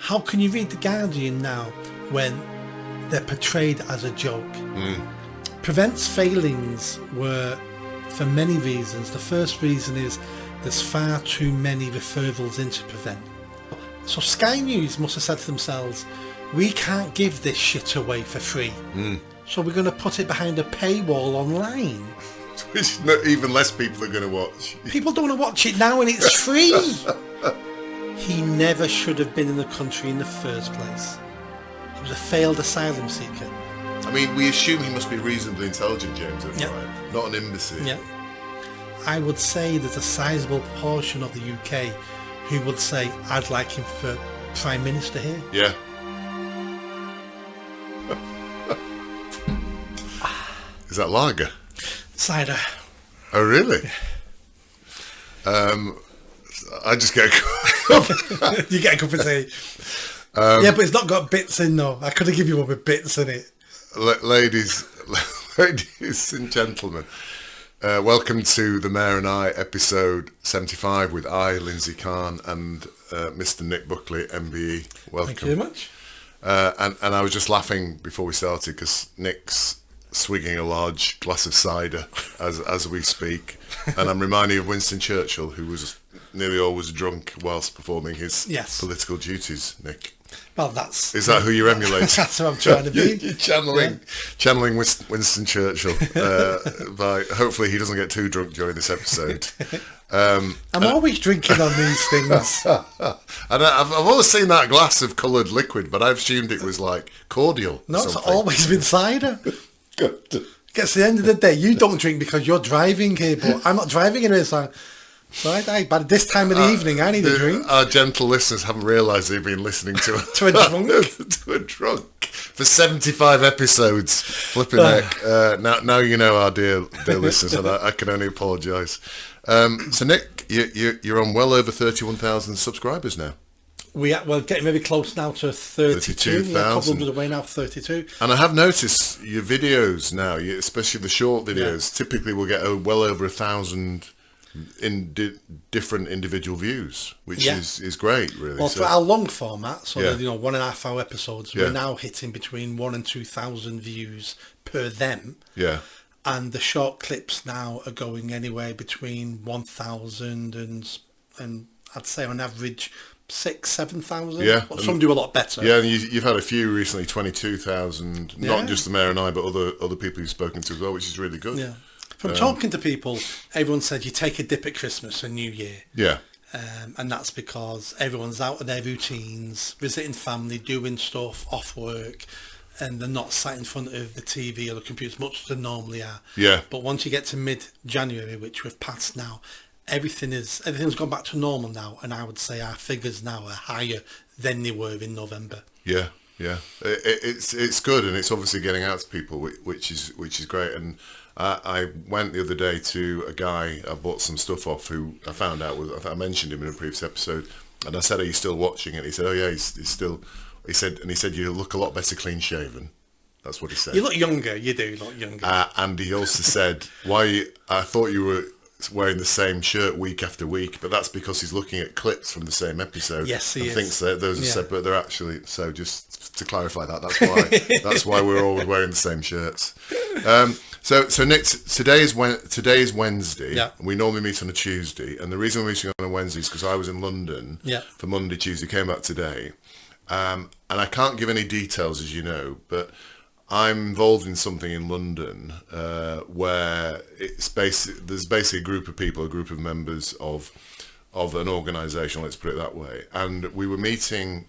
how can you read The Guardian now when they're portrayed as a joke? Prevent's failings were for many reasons. The first reason is there's far too many referrals into Prevent. So Sky News must have said to themselves, we can't give this shit away for free. So we're going to put it behind a paywall online. Which even less people are going to watch. People don't want to watch it now and it's free. He never should have been in the country in the first place. He was a failed asylum seeker. I mean, we assume he must be reasonably intelligent, James O'Brien, not an imbecile. Yeah. I would say there's a sizable portion of the UK who would say, I'd like him for Prime Minister here. Yeah. Is that lager? Cider. Oh, really? I just get a cup. You get a cup of tea. Yeah, but it's not got bits in though. I could have given you one with bits in it. Ladies and gentlemen, welcome to The Mayor and I, episode 75 with I, Lindsay Khan, and Mr. Nick Buckley, MBE. Welcome. Thank you very much. And I was just laughing before we started because Nick's swigging a large glass of cider as we speak, and I'm reminding you of Winston Churchill, who was nearly always drunk whilst performing his political duties. Nick, well, is that who you're emulating? That's what I'm trying to be. You're channeling Winston Churchill. By hopefully he doesn't get too drunk during this episode. I'm always drinking on these things. And I've always seen that glass of coloured liquid, but I've assumed it was like cordial. No, it's always been cider. Good. Guess at the end of the day, you don't drink because you're driving here, but I'm not driving anyway, so by this time of the evening, I need a drink. Our gentle listeners haven't realised they've been listening to a drunk. to a drunk for 75 episodes. Flipping heck. Now you know our dear listeners, and I can only apologise. So Nick, you're on well over 31,000 subscribers now. We're getting very close now to 32,000. Yeah, a couple hundred away now, 32. And I have noticed your videos now, especially the short videos, typically will get well over 1,000 in different individual views, which is great, really. Well, for our long format, so 1.5 hour episodes, we're now hitting between 1,000 and 2,000 views per them. Yeah. And the short clips now are going anywhere between 1,000 and I'd say on average 6,000-7,000. Yeah, some do a lot better. Yeah, and you've had a few recently, 22,000. Not just the Mayor and I, but other people you've spoken to as well, which is really good. Yeah. From talking to people, everyone said you take a dip at Christmas and New Year. Yeah. And that's because everyone's out of their routines, visiting family, doing stuff off work, and they're not sat in front of the TV or the computer as much as they normally are. Yeah. But once you get to mid-January, which we've passed now, everything's gone back to normal now, and I would say our figures now are higher than they were in November. Yeah. It's good, and it's obviously getting out to people, which is great. And I went the other day to a guy I bought some stuff off, who I found out I mentioned him in a previous episode, and I said, "Are you still watching it?" He said, "Oh yeah, he's still." He said, "You look a lot better clean shaven." That's what he said. You look younger. You do look younger. And he also said, I thought you were wearing the same shirt week after week, but that's because he's looking at clips from the same episode. Yes, he thinks that those are separate. They're actually, so just to clarify that's why we're always wearing the same shirts. So Nick, today is Wednesday. Yeah. We normally meet on a Tuesday, and the reason we're meeting on a Wednesday is because I was in London for Monday, Tuesday, came back today, and I can't give any details, as you know, but I'm involved in something in London where there's basically a group of members of an organisation, let's put it that way, and we were meeting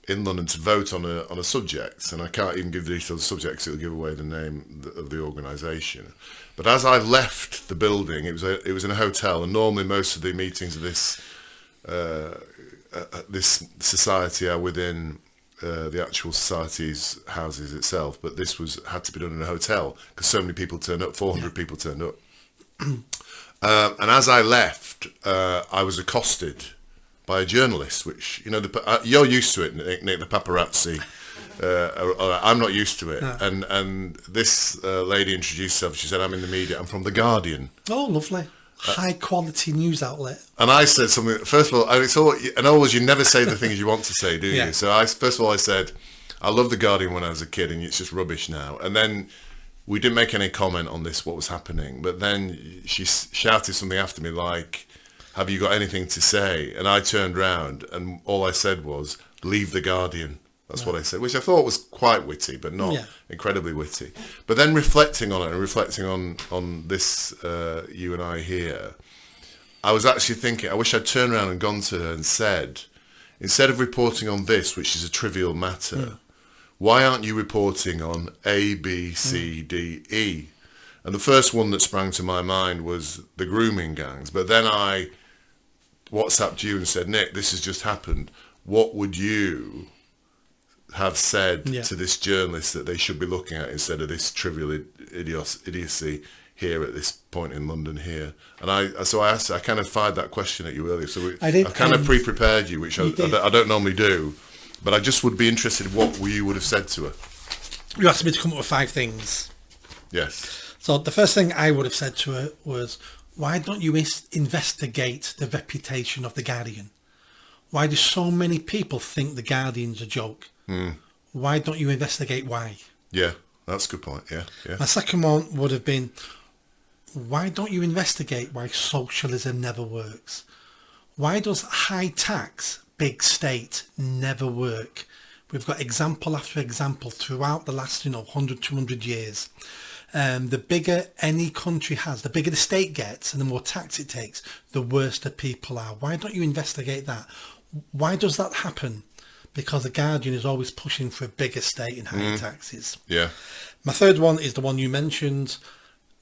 in London to vote on a subject, and I can't even give the details of the subject because it'll give away the name of the organisation. But as I left the building, it was in a hotel, and normally most of the meetings of this society are within the actual society's houses itself, but this had to be done in a hotel because so many people turned up. 400 people turned up, and as I left, I was accosted by a journalist, which you're used to it, Nick, the paparazzi. I'm not used to it, and this lady introduced herself. She said, "I'm in the media. I'm from The Guardian." Oh, lovely. high quality news outlet. And I said something, first of all, and always you never say the things you want to say, do you? Yeah. So first of all I said, I loved The Guardian when I was a kid and it's just rubbish now. And then we didn't make any comment on this, what was happening. But then she shouted something after me like, have you got anything to say? And I turned round and all I said was, leave The Guardian. That's what I said, which I thought was quite witty, but not incredibly witty. But then reflecting on it and reflecting on this, you and I here, I was actually thinking, I wish I'd turned around and gone to her and said, instead of reporting on this, which is a trivial matter, why aren't you reporting on A, B, C, D, E? And the first one that sprang to my mind was the grooming gangs. But then I WhatsApped you and said, Nick, this has just happened. What would you have said to this journalist that they should be looking at instead of this trivial idiocy here at this point in London here? And I kind of fired that question at you earlier. So I kind of pre-prepared you, which I don't normally do, but I just would be interested in what you would have said to her. You asked me to come up with 5 things. Yes. So the first thing I would have said to her was, why don't you investigate the reputation of The Guardian? Why do so many people think The Guardian's a joke? Why don't you investigate why? Yeah, that's a good point. Yeah. My second one would have been, why don't you investigate why socialism never works? Why does high tax, big state never work? We've got example after example throughout the last 100, 200 years. The bigger any country has, the bigger the state gets and the more tax it takes, the worse the people are. Why don't you investigate that? Why does that happen? Because The Guardian is always pushing for a bigger state and higher taxes. Yeah. My third one is the one you mentioned,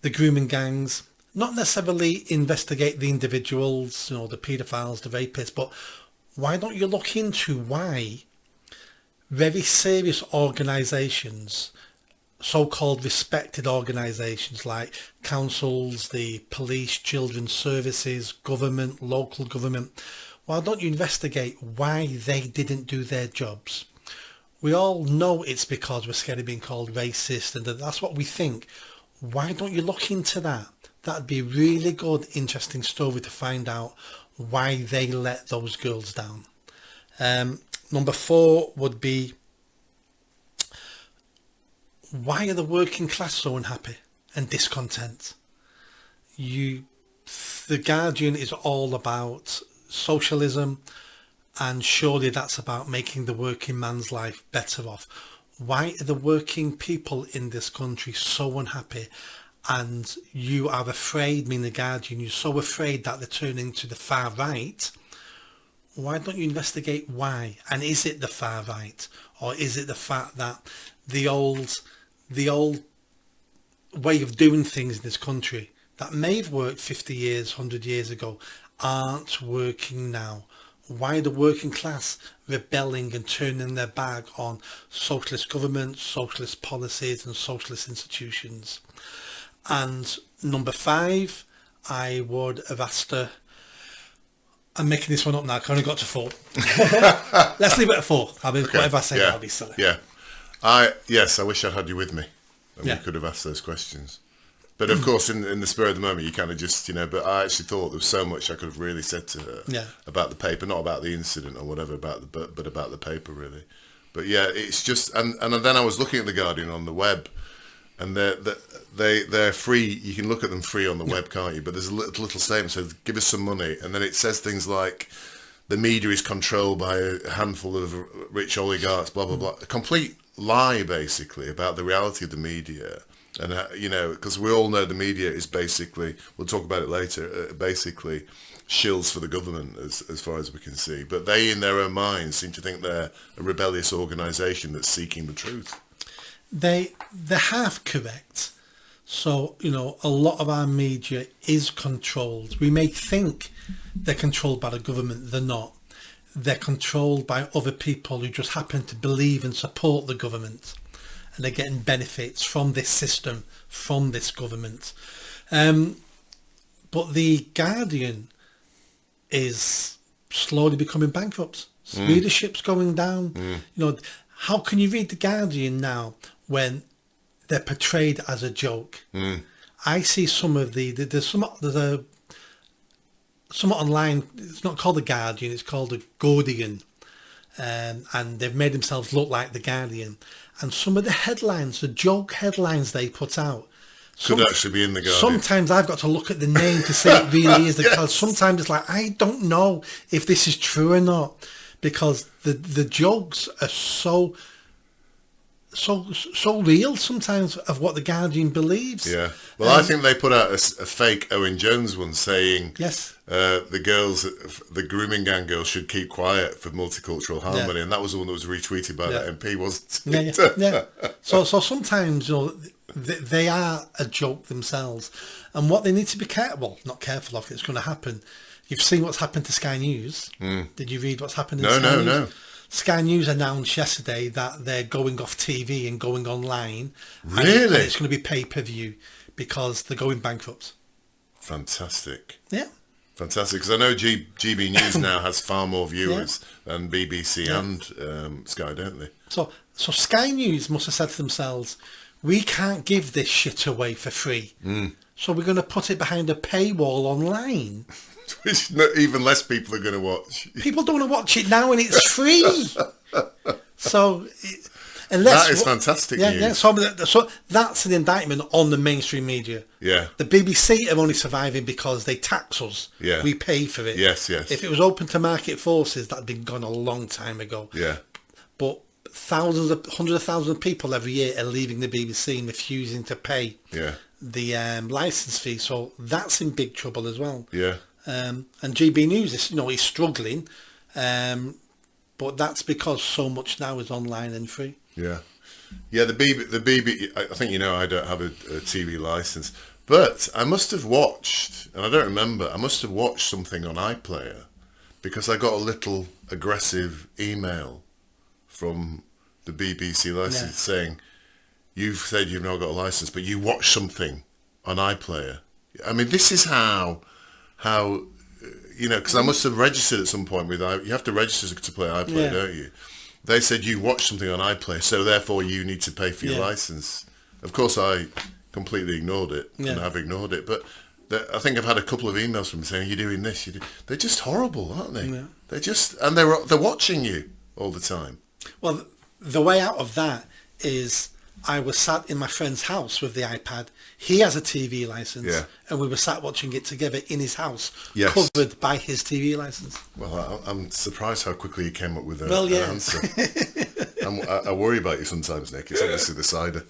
the grooming gangs. Not necessarily investigate the individuals, the paedophiles, the rapists, but why don't you look into why very serious organisations, so-called respected organisations like councils, the police, children's services, government, local government, why don't you investigate why they didn't do their jobs? We all know it's because we're scared of being called racist and that's what we think. Why don't you look into that? That'd be a really good, interesting story to find out why they let those girls down. Number 4 would be, why are the working class so unhappy and discontent? The Guardian is all about socialism, and surely that's about making the working man's life better off. Why are the working people in this country so unhappy? And you are afraid, meaning The Guardian, you're so afraid that they're turning to the far right. Why don't you investigate why? And is it the far right, or is it the fact that the old way of doing things in this country that may have worked 50 years, 100 years ago, aren't working now? Why the working class rebelling and turning their back on socialist governments, socialist policies and socialist institutions? And number 5, I would have asked her, I'm making this one up now, I only got to 4. Let's leave it at 4. Whatever I say, that'll be silly. Yeah. I wish I'd had you with me and we could have asked those questions. But of course, in the spur of the moment, you kind of just, but I actually thought there was so much I could have really said to her about the paper, not about the incident or whatever, but about the paper, really. But yeah, it's just, and then I was looking at The Guardian on the web, and they're free. You can look at them free on the web, can't you? But there's a little statement that says, give us some money. And then it says things like, the media is controlled by a handful of rich oligarchs, blah, blah, blah. A complete lie, basically, about the reality of the media. And, because we all know the media is basically, we'll talk about it later, basically shills for the government as far as we can see. But they, in their own minds, seem to think they're a rebellious organisation that's seeking the truth. They're half correct. So, a lot of our media is controlled. We may think they're controlled by the government. They're not. They're controlled by other people who just happen to believe and support the government. And they're getting benefits from this system, from this government. But The Guardian is slowly becoming bankrupt. Readership's going down. How can you read The Guardian now when they're portrayed as a joke? I see some of there's somewhat online. It's not called the Guardian. It's called the Guardian, and they've made themselves look like the Guardian. And some of the headlines, the joke headlines they put out, could actually be in the Guardian. Sometimes I've got to look at the name to see it really is, because sometimes it's like, I don't know if this is true or not, because the jokes are so real sometimes of what the Guardian believes. Yeah. Well, I think they put out a fake Owen Jones one saying, yes, the grooming gang girls should keep quiet for multicultural harmony, and that was the one that was retweeted by that MP, wasn't it? Yeah. So sometimes, you know, they are a joke themselves, and what they need to be not careful of, it's going to happen. You've seen what's happened to Sky News. Did you read what's happened in Sky News? No. Sky News announced yesterday that they're going off TV and going online. Really? And it's going to be pay-per-view because they're going bankrupt. Fantastic. Yeah. Fantastic, because I know GB News now has far more viewers than BBC and Sky, don't they? So Sky News must have said to themselves, we can't give this shit away for free. So we're going to put it behind a paywall online. Which even less people are going to watch. People don't want to watch it now, and it's free. So, unless that is fantastic news. Yeah. So that's an indictment on the mainstream media. Yeah. The BBC are only surviving because they tax us. Yeah. We pay for it. Yes. If it was open to market forces, that'd been gone a long time ago. Yeah. But hundreds of thousands of people every year are leaving the BBC and refusing to pay the license fee. So that's in big trouble as well. Yeah. And GB News is struggling, but that's because so much now is online and free. Yeah. The BBC. I think I don't have a TV license, but I must have watched, and I don't remember. I must have watched something on iPlayer because I got a little aggressive email from the BBC license saying, "You've said you've not got a license, but you watched something on iPlayer." I mean, this is how because I must have registered at some point with you have to register to play iPlayer, don't you? They said you watched something on iPlayer, so therefore you need to pay for your license. Of course, I completely ignored it, and have ignored it. But I think I've had a couple of emails from them saying, "You're doing this." They're just horrible, aren't they? Yeah. They're just, and they're watching you all the time. Well, the way out of that is, I was sat in my friend's house with the iPad. He has a TV license, and we were sat watching it together in his house, covered by his TV license. Well, I'm surprised how quickly you came up with an answer. I worry about you sometimes, Nick. It's obviously the cider.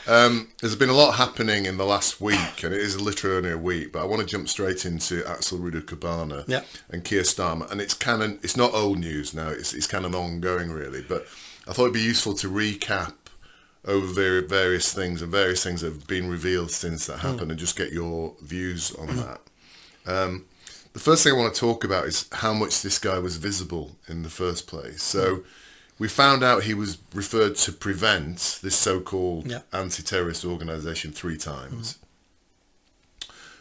There's been a lot happening in the last week, and it is literally only a week, but I want to jump straight into Axel Ruda-Cabana and Keir Starmer. And it's not old news now, it's kind of ongoing really, but I thought it'd be useful to recap over various things that have been revealed since that happened, and just get your views on that. The first thing I want to talk about is how much this guy was visible in the first place. So we found out he was referred to Prevent, this so-called anti-terrorist organisation, 3 times.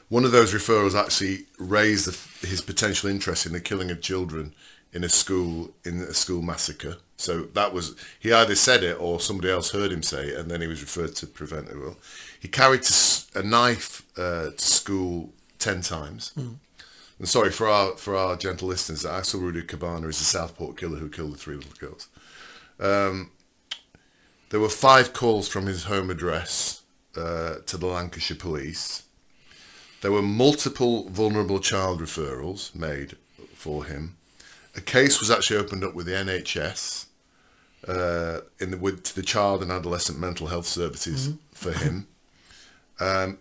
One of those referrals actually raised his potential interest in the killing of children in a school massacre. So that was, he either said it or somebody else heard him say it, and then he was referred to Prevent it. Well, he carried a knife to school 10 times. And sorry for our gentle listeners, that Axel Ruda-Cabana is the Southport killer who killed the 3 little girls. There were 5 calls from his home address to the Lancashire police. There were multiple vulnerable child referrals made for him. A case was actually opened up with the NHS with the Child and Adolescent Mental Health Services for him.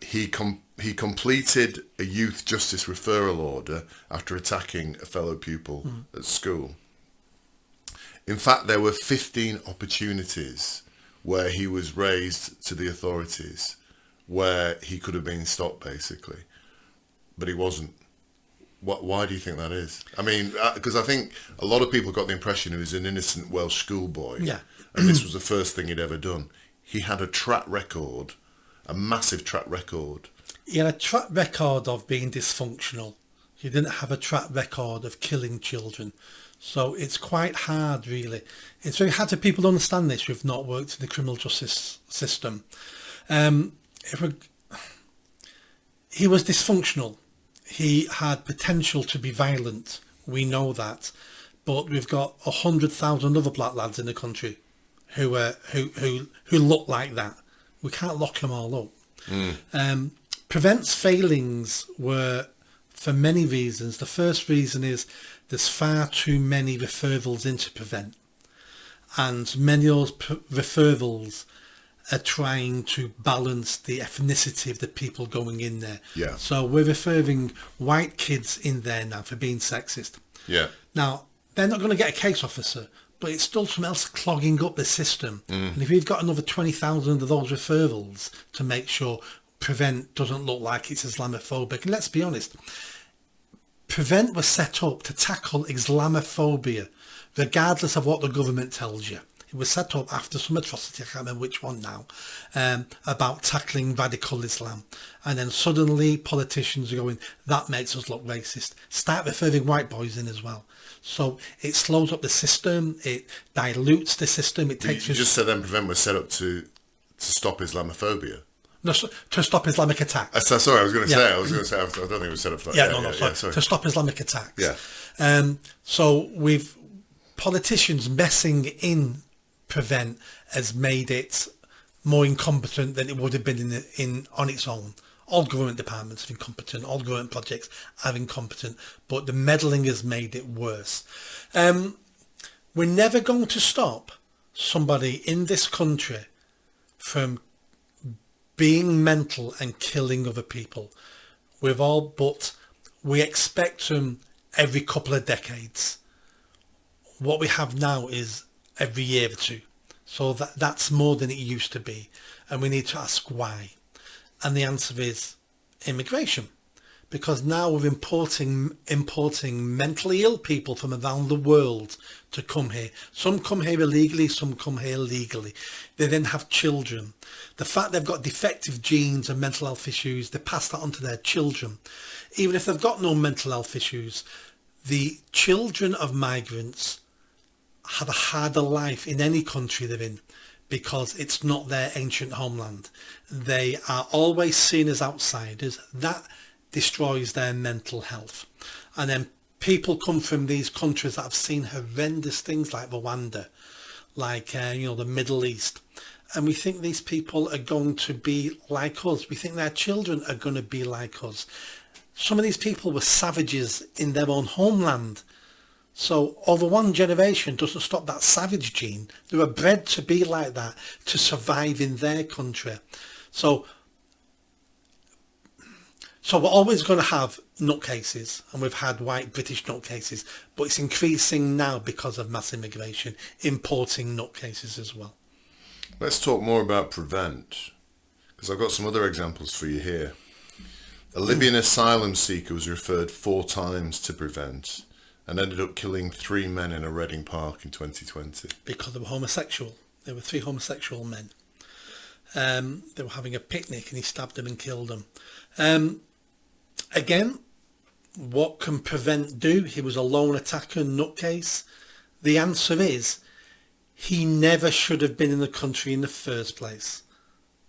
He completed a youth justice referral order after attacking a fellow pupil at school. In fact, there were 15 opportunities where he was raised to the authorities, where he could have been stopped, basically, but he wasn't. Why do you think that is? I mean, because I think a lot of people got the impression he was an innocent Welsh schoolboy, and this was the first thing he'd ever done. He had a track record, a massive track record. He had a track record of being dysfunctional. He didn't have a track record of killing children. So it's quite hard, really. It's very hard for people to understand this who've not worked in the criminal justice system. He was dysfunctional. he had potential to be violent. We know that, but we've got 100,000 other black lads in the country who look like that. We can't lock them all up. Prevent's failings were for many reasons. The first reason is there's far too many referrals into Prevent, and many of those referrals are trying to balance the ethnicity of the people going in there. Yeah. So we're referring white kids in there now for being sexist. Yeah. Now, they're not going to get a case officer, but it's still something else clogging up the system. And if we've got another 20,000 of those referrals to make sure Prevent doesn't look like it's Islamophobic, and let's be honest, Prevent was set up to tackle Islamophobia, regardless of what the government tells you. It was set up after some atrocity, I can't remember which one now, about tackling radical Islam. And then suddenly politicians are going, that makes us look racist. Start referring white boys in as well. So it slows up the system, it dilutes the system. It takes you just said then Prevent was set up to stop Islamophobia. No, to stop Islamic attacks. Sorry, I was going to say, I don't think it was set up for that. Sorry. To stop Islamic attacks. Yeah. So we've politicians messing in Prevent has made it more incompetent than it would have been in on its own. All government departments are incompetent, all government projects are incompetent, but the meddling has made it worse. We're never going to stop somebody in this country from being mental and killing other people. But we expect them every couple of decades. What we have now is every year or two. So that's more than it used to be. And we need to ask why. And the answer is immigration. Because now we're importing mentally ill people from around the world to come here. Some come here illegally, some come here legally. They then have children. The fact they've got defective genes and mental health issues, they pass that on to their children. Even if they've got no mental health issues, the children of migrants have a harder life in any country they're in because it's not their ancient homeland. They are always seen as outsiders. That destroys their mental health. And then people come from these countries that have seen horrendous things like Rwanda, like the Middle East, and we think these people are going to be like us. We think their children are going to be like us. Some of these people were savages in their own homeland. So over one generation doesn't stop that savage gene. They were bred to be like that, to survive in their country. So we're always going to have nutcases, and we've had white British nutcases, but it's increasing now because of mass immigration, importing nutcases as well. Let's talk more about Prevent, because I've got some other examples for you here. A Libyan asylum seeker was referred 4 times to Prevent and ended up killing 3 men in a Reading Park in 2020. Because they were homosexual. There were 3 homosexual men. They were having a picnic and he stabbed them and killed them. Again, what can Prevent do? He was a lone attacker, nutcase. The answer is he never should have been in the country in the first place.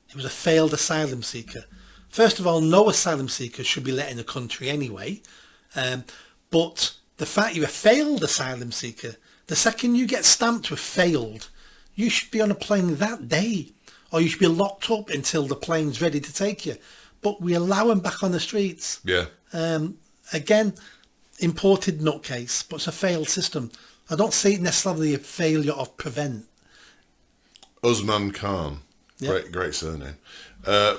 He was a failed asylum seeker. First of all, no asylum seeker should be let in the country anyway. But the fact you're a failed asylum seeker, the second you get stamped with failed, you should be on a plane that day, or you should be locked up until the plane's ready to take you. But we allow them back on the streets. Yeah. Again, imported nutcase, but it's a failed system. I don't see it necessarily a failure of Prevent. Usman Khan, great surname,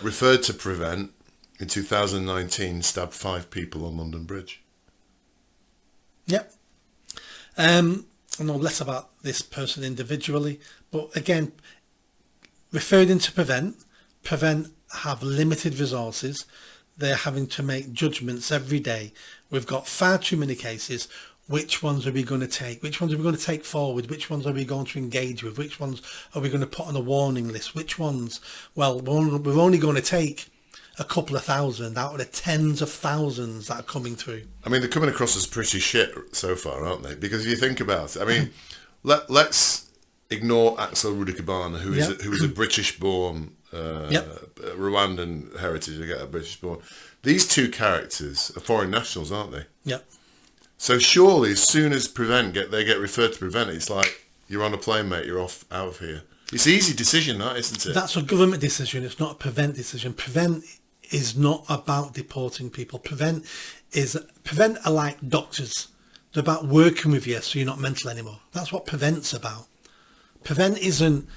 referred to Prevent in 2019, stabbed 5 people on London Bridge. Yep. I know less about this person individually, but again, referred into Prevent have limited resources. They're having to make judgments every day. We've got far too many cases. Which ones are we going to take? Which ones are we going to take forward? Which ones are we going to engage with? Which ones are we going to put on a warning list? Which ones? Well, we're only going to take a couple of thousand out of the tens of thousands that are coming through. I mean, they're coming across as pretty shit so far, aren't they? Because if you think about it, I mean, let's ignore Axel Rudikabana, who is a British-born Rwandan heritage, I get a British born. These two characters are foreign nationals, aren't they? Yep. So surely, as soon as they get referred to Prevent, it's like, you're on a plane, mate, you're off out of here. It's an easy decision, that, isn't it? That's a government decision. It's not a Prevent decision. Prevent is not about deporting people. Prevent are like doctors. They're about working with you so you're not mental anymore. That's what Prevent's about. Prevent isn't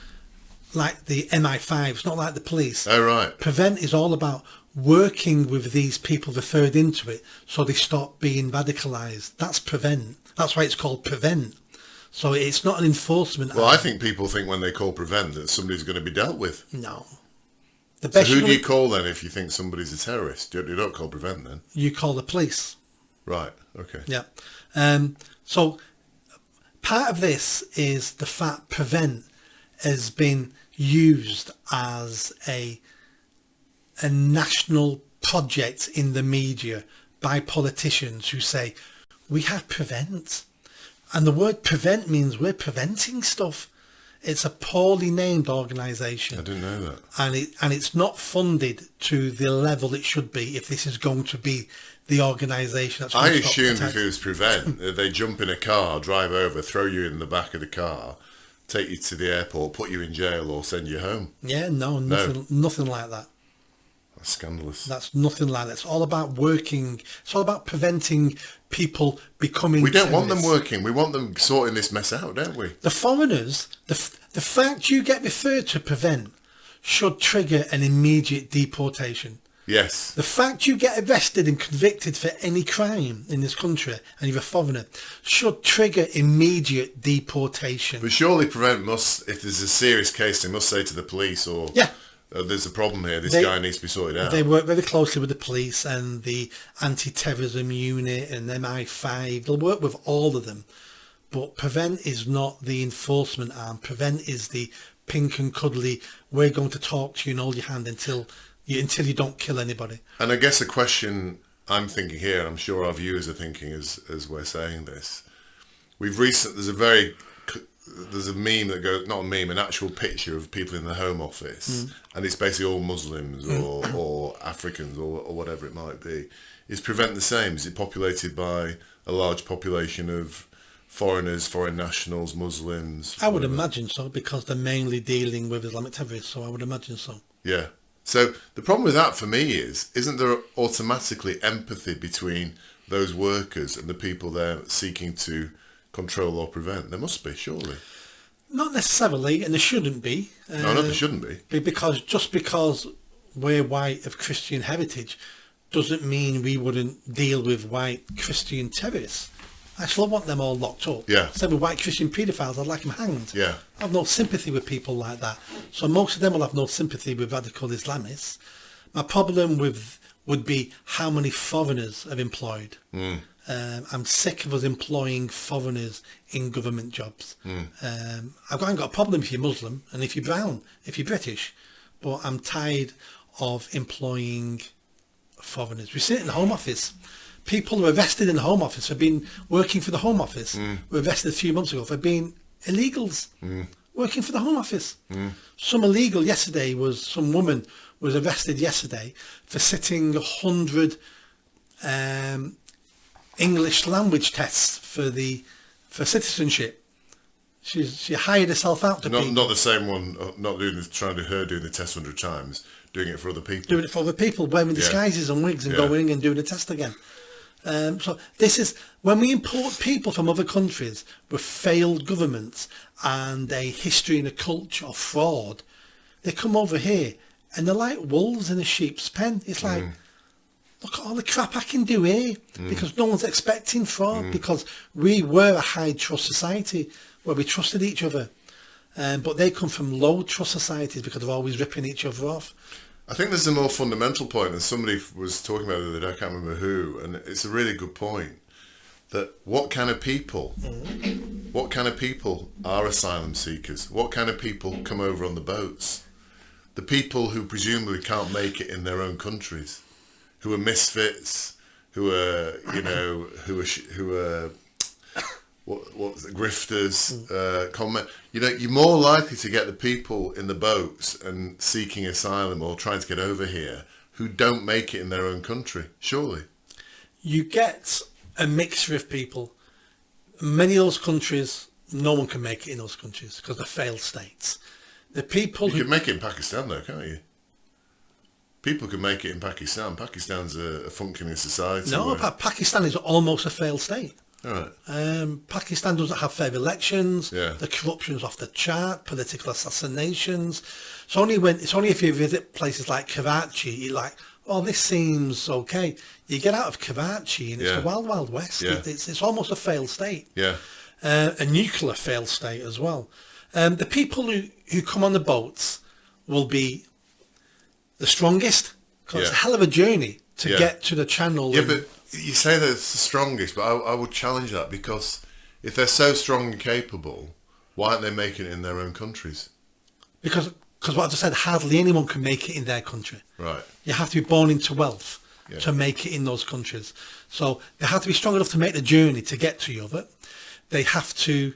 like the MI5. It's not like the police. Oh, right. Prevent is all about working with these people referred into it so they stop being radicalised. That's Prevent. That's why it's called Prevent. So it's not an enforcement. Well, I think people think when they call Prevent that somebody's going to be dealt with. No. So who do you call then if you think somebody's a terrorist? You don't call Prevent then? You call the police. Right, okay. Yeah. So part of this is the fact Prevent has been used as a national project in the media by politicians who say, we have Prevent. And the word prevent means we're preventing stuff. It's a poorly named organisation. I didn't know that. And it's not funded to the level it should be if this is going to be the organisation that's going to stop assumed if it was Prevent, they jump in a car, drive over, throw you in the back of the car, take you to the airport, put you in jail or send you home. Yeah, nothing like that. That's scandalous. That's nothing like that. It's all about working. It's all about preventing people becoming We don't terrorists. want them working. We want them sorting this mess out, don't we? The foreigners, the fact you get referred to Prevent should trigger an immediate deportation. Yes. The fact you get arrested and convicted for any crime in this country and you're a foreigner should trigger immediate deportation. But surely Prevent must, if there's a serious case, they must say to the police or... Yeah. There's a problem here. This guy needs to be sorted out. They work very closely with the police and the anti-terrorism unit and MI5. They'll work with all of them. But Prevent is not the enforcement arm. Prevent is the pink and cuddly, we're going to talk to you and hold your hand until you don't kill anybody. And I guess the question I'm thinking here, and I'm sure our viewers are thinking as we're saying this, there's a meme that goes, not a meme, an actual picture of people in the Home Office, and it's basically all Muslims or Africans or whatever it might be. Is Prevent the same? Is it populated by a large population of foreigners, foreign nationals, Muslims? I would imagine so, because they're mainly dealing with Islamic terrorists, so I would imagine so. Yeah. So the problem with that for me isn't there automatically empathy between those workers and the people they're seeking to control or prevent? There must be, surely. Not necessarily, and there shouldn't be. No, there shouldn't be. Because we're white of Christian heritage doesn't mean we wouldn't deal with white Christian terrorists. I still want them all locked up. Yeah. Same with white Christian paedophiles, I'd like them hanged. Yeah. I have no sympathy with people like that. So most of them will have no sympathy with radical Islamists. My problem would be how many foreigners are employed. I'm sick of us employing foreigners in government jobs. I've got a problem if you're Muslim and if you're brown, if you're British, but I'm tired of employing foreigners. We see it in the Home Office. People who are arrested in the Home Office have been working for the Home Office. Were arrested a few months ago for being illegals, working for the Home Office. Some illegal yesterday some woman was arrested yesterday for sitting 100 English language tests for citizenship. She hired herself out to not the same one, not doing the test 100 times, doing it for other people. Doing it for other people, wearing disguises and wigs and going in and doing the test again. So this is when we import people from other countries with failed governments and a history and a culture of fraud. They come over here and they're like wolves in a sheep's pen. It's like, look at all the crap I can do here, because no one's expecting fraud, because we were a high trust society where we trusted each other. But they come from low trust societies because they're always ripping each other off. I think there's a more fundamental point, and somebody was talking about it the other day, I can't remember who, and it's a really good point, that what kind of people are asylum seekers? What kind of people come over on the boats? The people who presumably can't make it in their own countries, who are misfits, who are what's the grifters, comment. You're more likely to get the people in the boats and seeking asylum or trying to get over here who don't make it in their own country, surely. You get a mixture of people. Many of those countries, no one can make it in those countries because they're failed states. The people you can make it in Pakistan though, can't you? People can make it in Pakistan. Pakistan's a functioning society. No, Pakistan is almost a failed state. All right. Pakistan doesn't have fair elections. Yeah. The corruption's off the chart. Political assassinations. It's only if you visit places like Karachi, you're like, oh, this seems okay. You get out of Karachi and it's the wild, wild west. Yeah. It's almost a failed state. Yeah. A nuclear failed state as well. The people who come on the boats will be the strongest, because it's a hell of a journey to get to the channel. Yeah, but you say that it's the strongest, but I would challenge that, because if they're so strong and capable, why aren't they making it in their own countries? Because what I just said, hardly anyone can make it in their country. Right. You have to be born into wealth to make it in those countries. So they have to be strong enough to make the journey to get to Europe. They have to,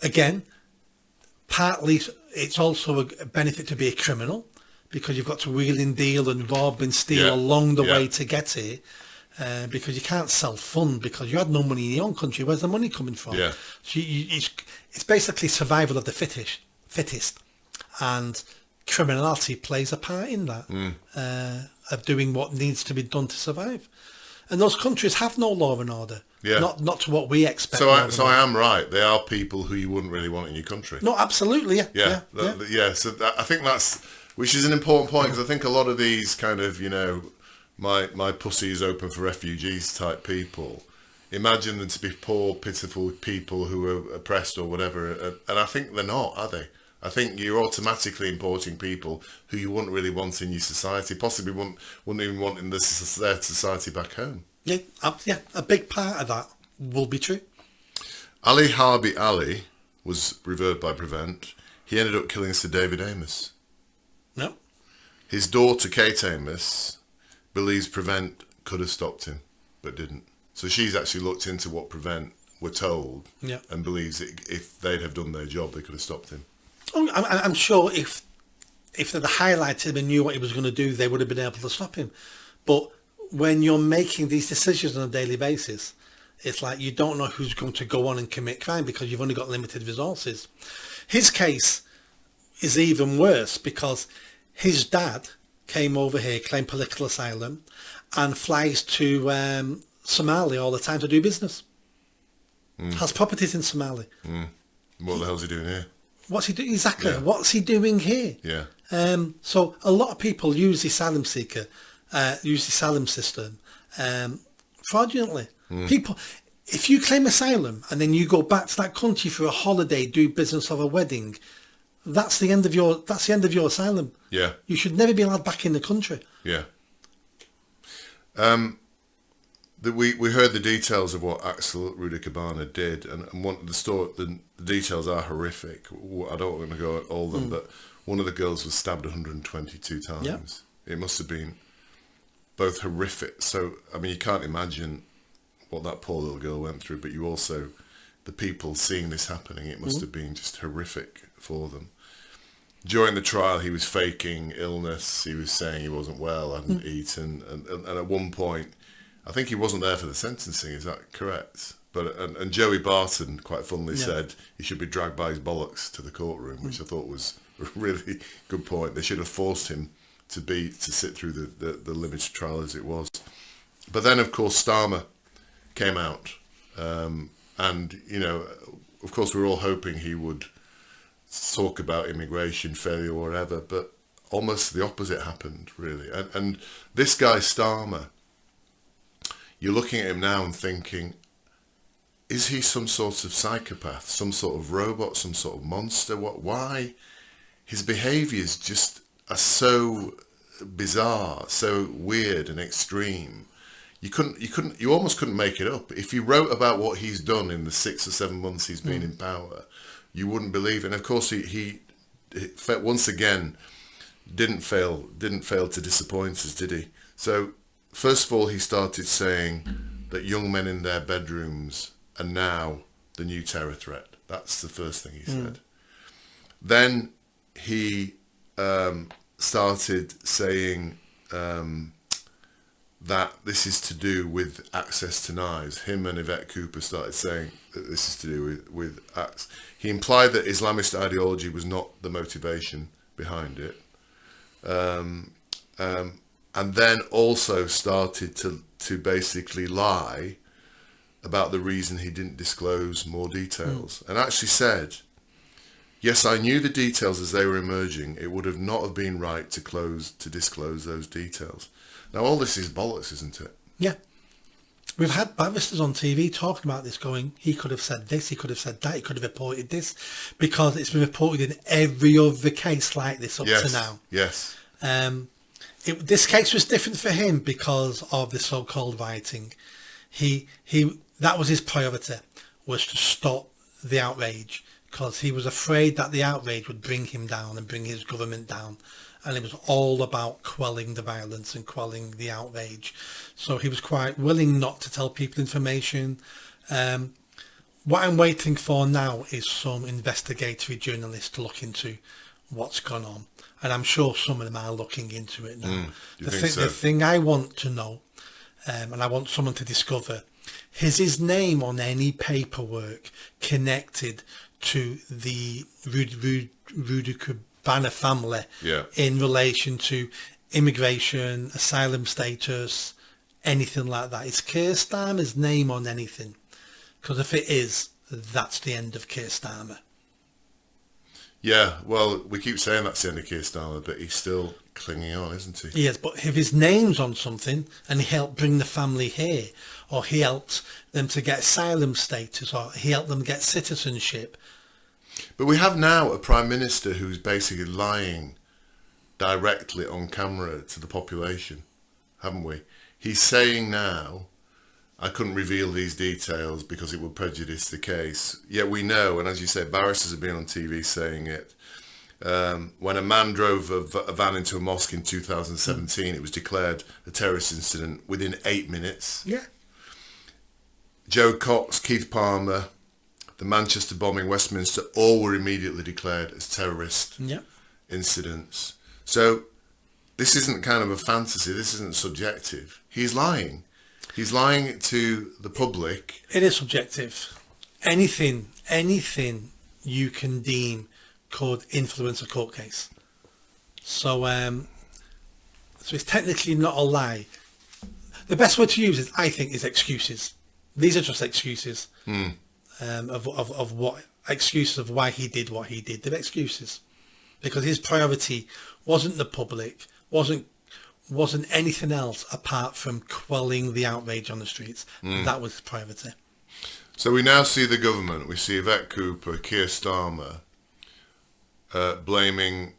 again, partly it's also a benefit to be a criminal, because you've got to wheel and deal and rob and steal along the way to get here, because you can't self-fund because you had no money in your own country. Where's the money coming from? Yeah. So it's basically survival of the fittest, and criminality plays a part in that, of doing what needs to be done to survive. And those countries have no law and order. Yeah. Not to what we expect. So I am right. They are people who you wouldn't really want in your country. No, absolutely, yeah. So I think which is an important point, because I think a lot of these kind of, my pussy is open for refugees type people, imagine them to be poor, pitiful people who are oppressed or whatever. And I think they're not, are they? I think you're automatically importing people who you wouldn't really want in your society, possibly wouldn't even want in their society back home. Yeah, a big part of that will be true. Ali Harbi Ali was revered by Prevent. He ended up killing Sir David Amos. No. His daughter, Kate Amos, believes Prevent could have stopped him, but didn't. So she's actually looked into what Prevent were told and believes that if they'd have done their job, they could have stopped him. Oh, I'm sure if they'd highlighted him and knew what he was going to do, they would have been able to stop him. But when you're making these decisions on a daily basis, it's like you don't know who's going to go on and commit crime because you've only got limited resources. His case is even worse because his dad came over here, claimed political asylum, and flies to Somalia all the time to do business. Has properties in Somalia. What the hell's he doing here? What's he doing? Exactly. Yeah. What's he doing here? Yeah. So a lot of people use the asylum seeker, use the asylum system fraudulently. People, if you claim asylum and then you go back to that country for a holiday, do business of a wedding, that's the end of your asylum. Yeah. You should never be allowed back in the country. Yeah. We heard the details of what Axel Rudikabana did, and one of the details are horrific. I don't want to go at all of them, but one of the girls was stabbed 122 times. Yep. It must have been both horrific. So, I mean, you can't imagine what that poor little girl went through, but you also, the people seeing this happening, it must have been just horrific for them. During the trial, he was faking illness. He was saying he wasn't well, hadn't eaten, and at one point, I think he wasn't there for the sentencing. Is that correct? But and Joey Barton quite funnily said he should be dragged by his bollocks to the courtroom, which I thought was a really good point. They should have forced him to sit through the limited trial as it was. But then, of course, Starmer came out, and of course, we were all hoping he would talk about immigration failure or whatever. But almost the opposite happened, really. And this guy Starmer, you're looking at him now and thinking, is he some sort of psychopath, some sort of robot, some sort of monster? Why? His behaviours just are so bizarre, so weird and extreme. You almost couldn't make it up. If you wrote about what he's done in the 6 or 7 months he's been in power, you wouldn't believe it. And of course, he once again didn't fail to disappoint us, did he? So first of all, he started saying that young men in their bedrooms and now the new terror threat. That's the first thing he said. Then he started saying that this is to do with access to knives. Him and Yvette Cooper started saying that this is to do with acts. He implied that Islamist ideology was not the motivation behind it. And then also started to basically lie about the reason he didn't disclose more details. And actually said, yes, I knew the details as they were emerging. It would have not have been right to disclose those details. Now, all this is bollocks, isn't it? Yeah. We've had barristers on TV talking about this, going, he could have said this, he could have said that, he could have reported this, because it's been reported in every other case like this up to now. Yes. This case was different for him because of the so-called rioting. That was his priority, was to stop the outrage, because he was afraid that the outrage would bring him down and bring his government down. And it was all about quelling the violence and quelling the outrage. So he was quite willing not to tell people information. What I'm waiting for now is some investigatory journalists to look into what's gone on. And I'm sure some of them are looking into it now. The thing I want to know, and I want someone to discover, is his name on any paperwork connected to the Rudikubana family in relation to immigration, asylum status, anything like that. Is Keir Starmer's name on anything? Because if it is, that's the end of Keir Starmer. Yeah, well, we keep saying that's the end of Keir Starmer, but he's still clinging on, isn't he? Yes, but if his name's on something and he helped bring the family here, or he helped them to get asylum status, or he helped them get citizenship. But we have now a Prime Minister who's basically lying directly on camera to the population, haven't we? He's saying now, I couldn't reveal these details because it would prejudice the case. Yet we know, and as you say, barristers have been on TV saying it. When a man drove a van into a mosque in 2017, it was declared a terrorist incident within 8 minutes. Yeah. Joe Cox, Keith Palmer, the Manchester bombing, Westminster, all were immediately declared as terrorist incidents. So this isn't kind of a fantasy. This isn't subjective. He's lying. He's lying to the public. It is subjective. Anything you can deem could influence a court case. So it's technically not a lie. The best word to use is excuses. These are just excuses of what excuses of why he did what he did. They're excuses because his priority wasn't the public, wasn't anything else apart from quelling the outrage on the streets. That was his priority. So we now see the government. We see Yvette Cooper, Keir Starmer blaming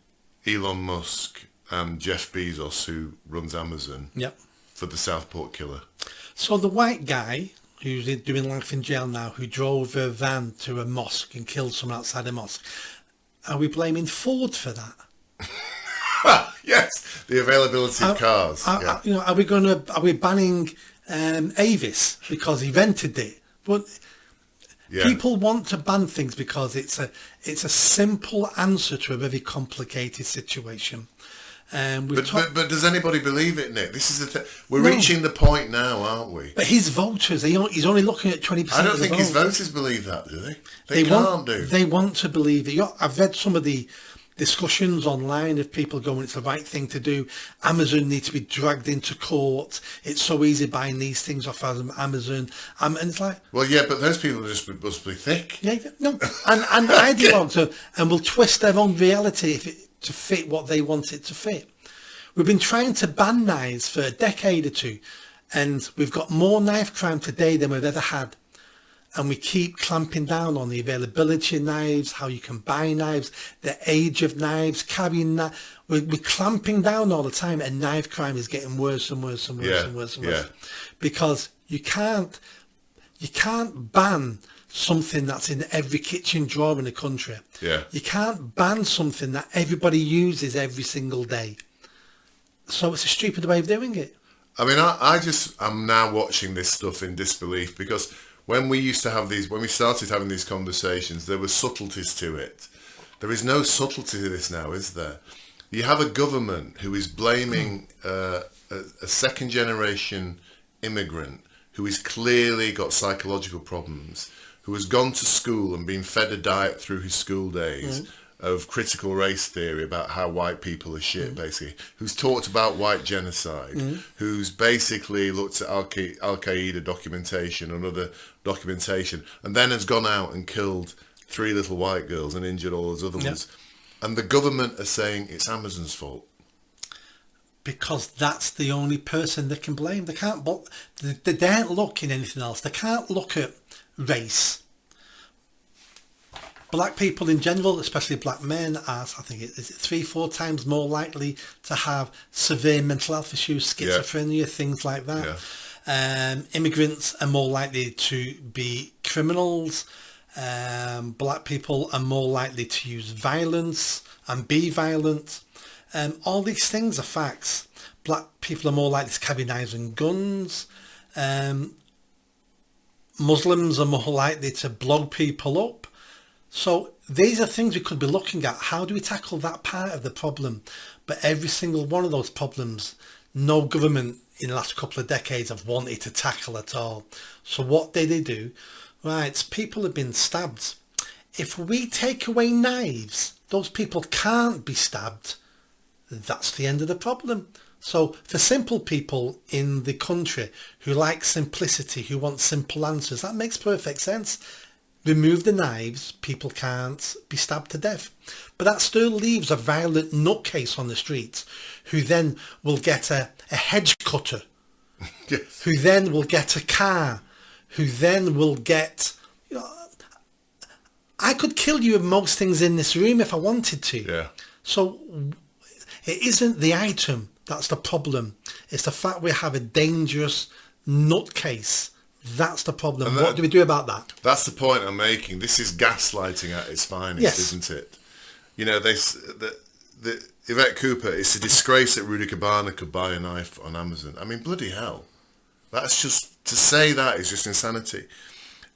Elon Musk and Jeff Bezos, who runs Amazon, for the Southport killer. So the white guy who's doing life in jail now, who drove a van to a mosque and killed someone outside a mosque, are we blaming Ford for that? Yes, the availability of cars. Are we banning Avis because he rented it? But people want to ban things because it's a simple answer to a very complicated situation. But does anybody believe it, Nick? This is the thing. We're reaching the point now, aren't we? But his voters, he's only looking at 20%. I don't think his voters believe that, do they? They can't do. They want to believe it. I've read some of the discussions online of people going, it's the right thing to do. Amazon needs to be dragged into court. It's so easy buying these things off Amazon. And it's like... Well, yeah, but those people must be thick. Yeah, no. And ideologues and will twist their own reality to fit what they want it to fit. We've been trying to ban knives for a decade or two, and we've got more knife crime today than we've ever had. And we keep clamping down on the availability of knives, how you can buy knives, the age of knives, carrying knives. We're clamping down all the time, and knife crime is getting worse and worse and worse and worse and worse. Because you can't ban something that's in every kitchen drawer in the country. Yeah. You can't ban something that everybody uses every single day. So it's a stupid way of doing it. I mean, I'm now watching this stuff in disbelief because when we started having these conversations, there were subtleties to it. There is no subtlety to this now, is there? You have a government who is blaming a second generation immigrant who has clearly got psychological problems, who has gone to school and been fed a diet through his school days of critical race theory about how white people are shit, basically, who's talked about white genocide, who's basically looked at Al-Qaeda documentation and other documentation, and then has gone out and killed 3 little white girls and injured all those other ones. And the government are saying it's Amazon's fault. Because that's the only person they can blame. They can't, they don't look in anything else. They can't look at race. Black people in general, especially black men, are, I think, is it 3-4 times more likely to have severe mental health issues, schizophrenia, things like that. Immigrants are more likely to be criminals. Black people are more likely to use violence and be violent. All these things are facts. Black people are more likely to carry knives and guns. Muslims are more likely to blow people up. So these are things we could be looking at. How do we tackle that part of the problem? But every single one of those problems, no government in the last couple of decades have wanted to tackle at all. So what did they do? Right, people have been stabbed. If we take away knives, those people can't be stabbed. That's the end of the problem. So for simple people in the country who like simplicity, who want simple answers, that makes perfect sense. Remove the knives, people can't be stabbed to death. But that still leaves a violent nutcase on the streets who then will get a hedge cutter, who then will get a car, who then will get... I could kill you with most things in this room if I wanted to. Yeah. So it isn't the item that's the problem. It's the fact we have a dangerous nutcase. That's the problem. What do we do about that? That's the point I'm making. This is gaslighting at its finest, isn't it? You know, the Yvette Cooper, it's a disgrace that Rudy Cabana could buy a knife on Amazon. I mean, bloody hell. That's just, to say that is just insanity.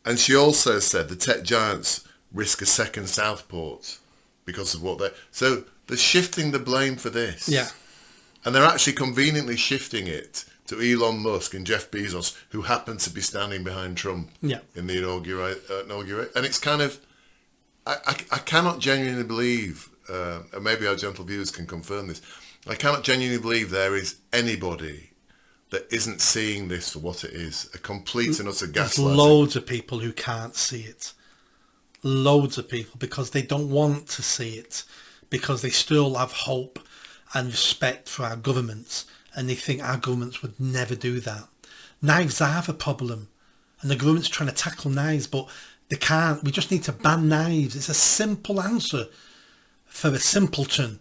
And she also said the tech giants risk a second Southport because of what so they're shifting the blame for this. Yeah. And they're actually conveniently shifting it to Elon Musk and Jeff Bezos, who happen to be standing behind Trump in the inauguration. And it's kind of, I cannot genuinely believe, and maybe our gentle viewers can confirm this, I cannot genuinely believe there is anybody that isn't seeing this for what it is, a complete and utter gaslighting. There's loads of people who can't see it. Loads of people, because they don't want to see it, because they still have hope and respect for our governments, and they think our governments would never do that. Knives are a problem, and the government's trying to tackle knives, but they can't. We just need to ban knives. It's a simple answer for a simpleton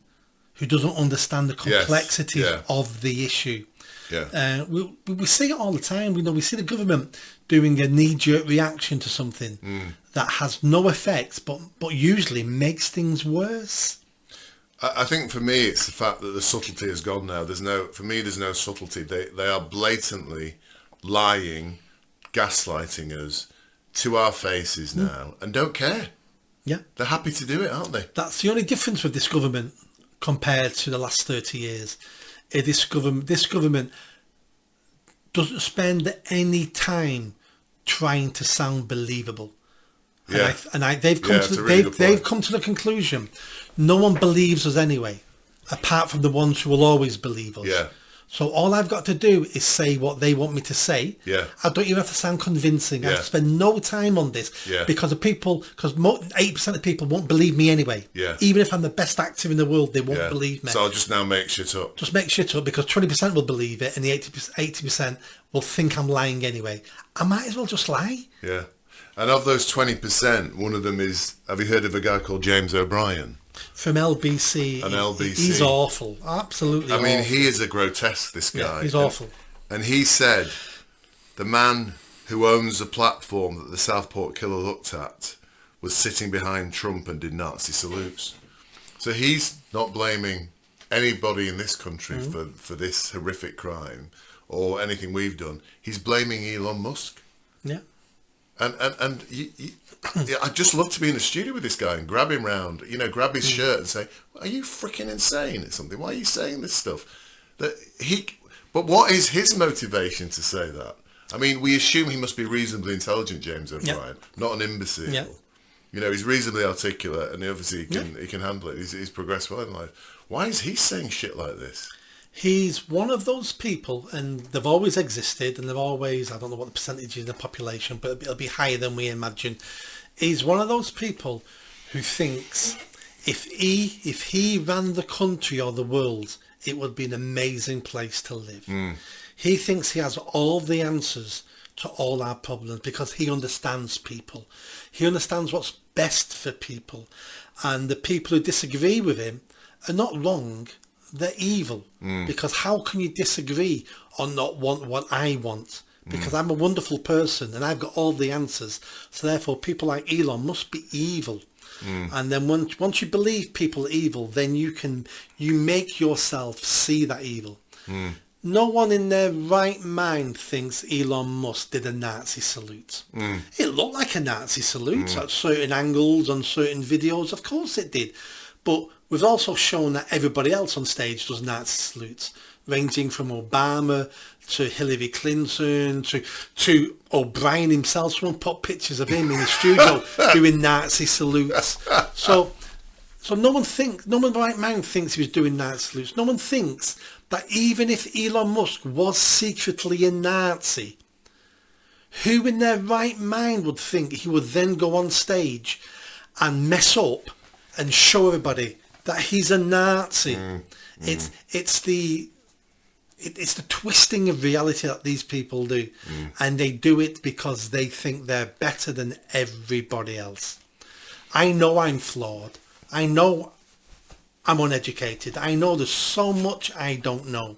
who doesn't understand the complexities of the issue. Yeah. We see it all the time. We see the government doing a knee-jerk reaction to something that has no effects, but usually makes things worse. I think for me, it's the fact that the subtlety has gone now. There's no subtlety. They are blatantly lying, gaslighting us to our faces now, and don't care. Yeah. They're happy to do it, aren't they? That's the only difference with this government compared to the last 30 years. This government doesn't spend any time trying to sound believable. Yeah. They've come to the conclusion no one believes us anyway, apart from the ones who will always believe us. Yeah. So all I've got to do is say what they want me to say. Yeah. I don't even have to sound convincing. I have to spend no time on this because 80% of people won't believe me anyway. Yeah. Even if I'm the best actor in the world, they won't believe me. So I'll just now make shit up. Just make shit up because 20% will believe it and the 80% will think I'm lying anyway. I might as well just lie. Yeah. And of those 20%, one of them is, have you heard of a guy called James O'Brien? From LBC. LBC. He's awful. Absolutely awful. I mean, he is a grotesque, this guy. Yeah, he's awful. And he said the man who owns the platform that the Southport killer looked at was sitting behind Trump and did Nazi salutes. So he's not blaming anybody in this country for this horrific crime or anything we've done. He's blaming Elon Musk. Yeah. And yeah, I'd just love to be in the studio with this guy and grab him round, grab his shirt and say, "Are you freaking insane or something? Why are you saying this stuff?" But what is his motivation to say that? I mean, we assume he must be reasonably intelligent, James O'Brien, not an imbecile. Yeah. He's reasonably articulate, and obviously he can handle it. He's progressed well in life. Why is he saying shit like this? He's one of those people, and they've always existed, and they've always, I don't know what the percentage is in the population, but it'll be higher than we imagine. He's one of those people who thinks if he ran the country or the world, it would be an amazing place to live. He thinks he has all the answers to all our problems because he understands people. He understands what's best for people. And the people who disagree with him are not wrong, they're evil. Because how can you disagree or not want what I want? Because I'm a wonderful person and I've got all the answers. So therefore people like Elon must be evil. And then once you believe people are evil, then you make yourself see that evil. No one in their right mind thinks Elon Musk did a Nazi salute. It looked like a Nazi salute at certain angles on certain videos. Of course it did. But we've also shown that everybody else on stage does Nazi salutes, ranging from Obama to Hillary Clinton to O'Brien himself. Someone put pictures of him in the studio doing Nazi salutes. So no one in the right mind thinks he was doing Nazi salutes. No one thinks that even if Elon Musk was secretly a Nazi, who in their right mind would think he would then go on stage and mess up and show everybody that he's a Nazi? It's the twisting of reality that these people do, and they do it because they think they're better than everybody else. I know I'm flawed. I know I'm uneducated. I know there's so much I don't know.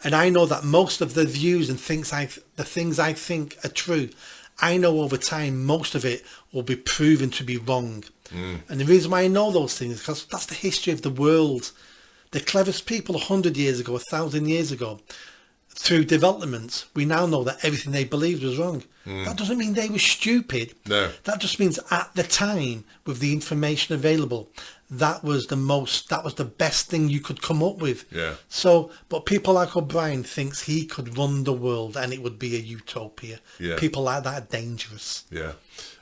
And I know that most of the views and the things I think are true, I know over time most of it will be proven to be wrong. And the reason why I know those things is because that's the history of the world. The cleverest people 100 years ago, 1,000 years ago, through development, we now know that everything they believed was wrong. That doesn't mean they were stupid. No. That just means at the time, with the information available, that was the best thing you could come up with. Yeah. So, but people like O'Brien thinks he could run the world and it would be a utopia. Yeah. People like that are dangerous. Yeah.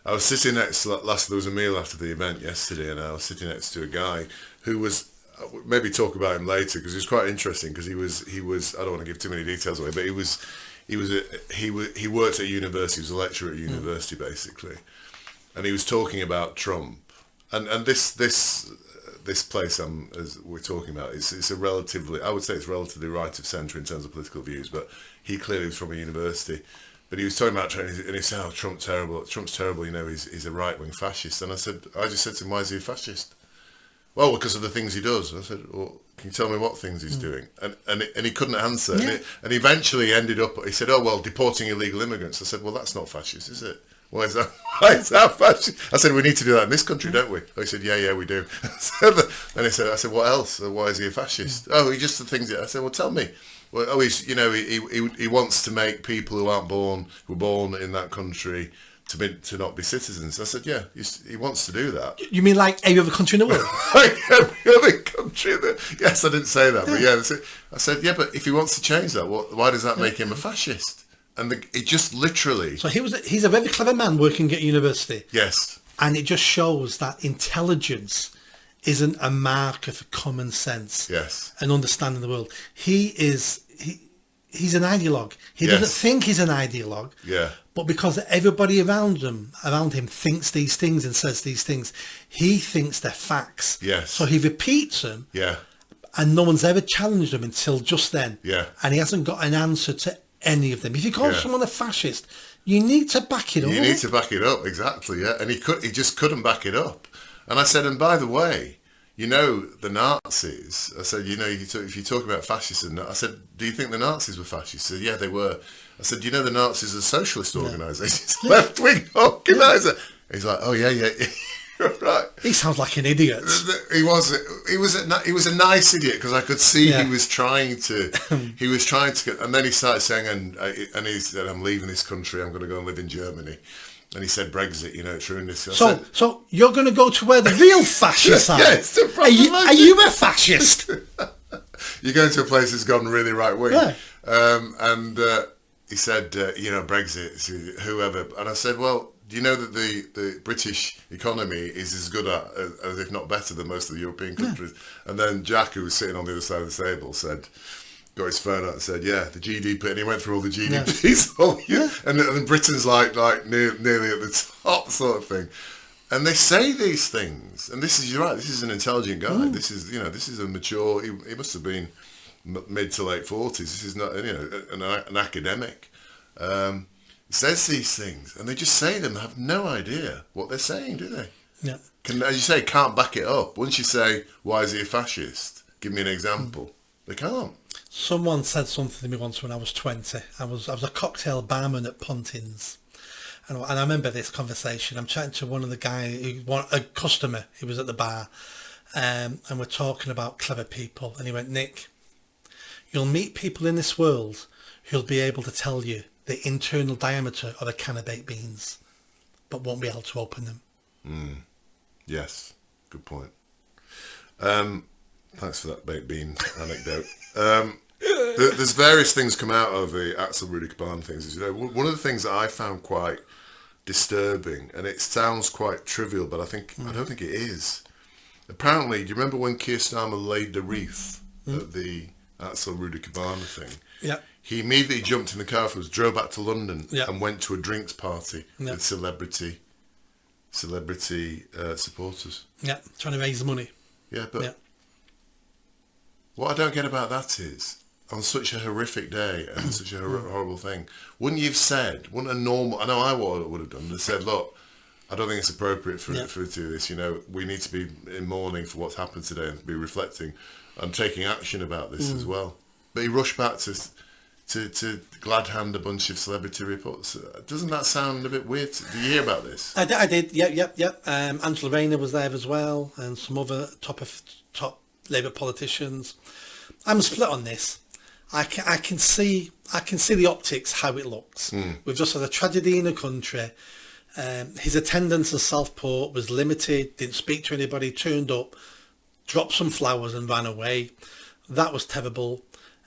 I was sitting next to, there was a meal after the event yesterday, and I was sitting next to a guy who was, maybe talk about him later because he was quite interesting because he was I don't want to give too many details away, but he worked at university. He was a lecturer at university basically, and he was talking about Trump and this place as we're talking about it's a relatively, I would say it's relatively right of centre in terms of political views, but he clearly was from a university. But he was talking about Trump, and he said, "Oh, Trump's terrible. He's a right-wing fascist." And I just said to him, "Why is he a fascist?" "Well, because of the things he does." I said, "Well, can you tell me what things he's doing?" And he couldn't answer. Yeah. And he eventually ended up, he said, "Oh, well, deporting illegal immigrants." I said, "Well, that's not fascist, is it?" "Why is that fascist?" I said, "We need to do that in this country, don't we?" Oh, he said, yeah, we do. Then I said, "What else? Why is he a fascist?" "Oh, he just the things." I said, "Well, tell me." "Well, he wants to make people who were born in that country to not be citizens." I said, "Yeah, he wants to do that." You mean like every other country in the world? Like every other country. Yes, I didn't say that, but yeah, I said, "Yeah, but if he wants to change that, why does that make him a fascist?" And it just literally. So he's a very clever man working at university. Yes. And it just shows that intelligence isn't a marker for common sense. Yes. And understanding the world. He's an ideologue. He doesn't think he's an ideologue. Yeah. But because everybody around him thinks these things and says these things, he thinks they're facts. Yes. So he repeats them. Yeah. And no one's ever challenged him until just then. Yeah. And he hasn't got an answer to any of them. If you call someone a fascist, you need to back it up. You need to back it up, exactly, yeah. And he just couldn't back it up. And I said, and by the way, the Nazis, I said, if you talk about fascism, I said, "Do you think the Nazis were fascists?" He said, "Yeah, they were." I said, "Do you know the Nazis are a socialist organisation, left-wing organiser?" He's like, "Oh, yeah. Right." He sounds like an idiot. He was a nice idiot because I could see he was trying to get, and then he started saying, and he said, "I'm leaving this country. I'm going to go and live in Germany." And he said Brexit, you know, it's ruined this. So you're going to go to where the real fascists are? Yes. Are you a fascist? You're going to a place that's gone really right wing. Yeah. And he said, you know, Brexit, whoever. And I said, well, do you know that the British economy is as good as if not better than most of the European countries? Yeah. And then Jack, who was sitting on the other side of the table, got his phone out and said, yeah, the GDP, and he went through all the GDPs. And Britain's like nearly at the top sort of thing. And they say these things, and you're right, this is an intelligent guy. This is a mature, he must have been mid to late 40s. This is not, you know, an academic. He says these things, and they just say them, have no idea what they're saying, do they? Yeah. As you say, can't back it up. Once you say, why is he a fascist? Give me an example. They can't. Someone said something to me once when I was 20. I was a cocktail barman at Pontins. And I remember this conversation. I'm chatting to one of the guys, a customer who was at the bar, and we're talking about clever people. And he went, Nick, you'll meet people in this world who'll be able to tell you the internal diameter of a can of baked beans, but won't be able to open them. Yes, good point. Thanks for that baked bean anecdote. There's various things come out of the Axel Rudy Caban things. You know, one of the things that I found quite disturbing, and it sounds quite trivial, but I don't think it is. Apparently, do you remember when Keir Starmer laid the wreath at the Axel Rudy Caban thing? Yeah. He immediately jumped in the car, drove back to London, and went to a drinks party with celebrity supporters. Yeah, trying to raise money. Yeah, but what I don't get about that is, on such a horrific day and such a horrible thing, wouldn't a normal, I know I would have done, and said, look, I don't think it's appropriate for it to do this, you know, we need to be in mourning for what's happened today and be reflecting and taking action about this as well. But he rushed back to glad hand a bunch of celebrity reports. Doesn't that sound a bit weird? Did you hear about this? I did, yep. Angela Rayner was there as well, and some other top Labour politicians. I'm split on this. I can see the optics, how it looks. We've just had a tragedy in the country. His attendance at Southport was limited, didn't speak to anybody, turned up, dropped some flowers and ran away. That was terrible.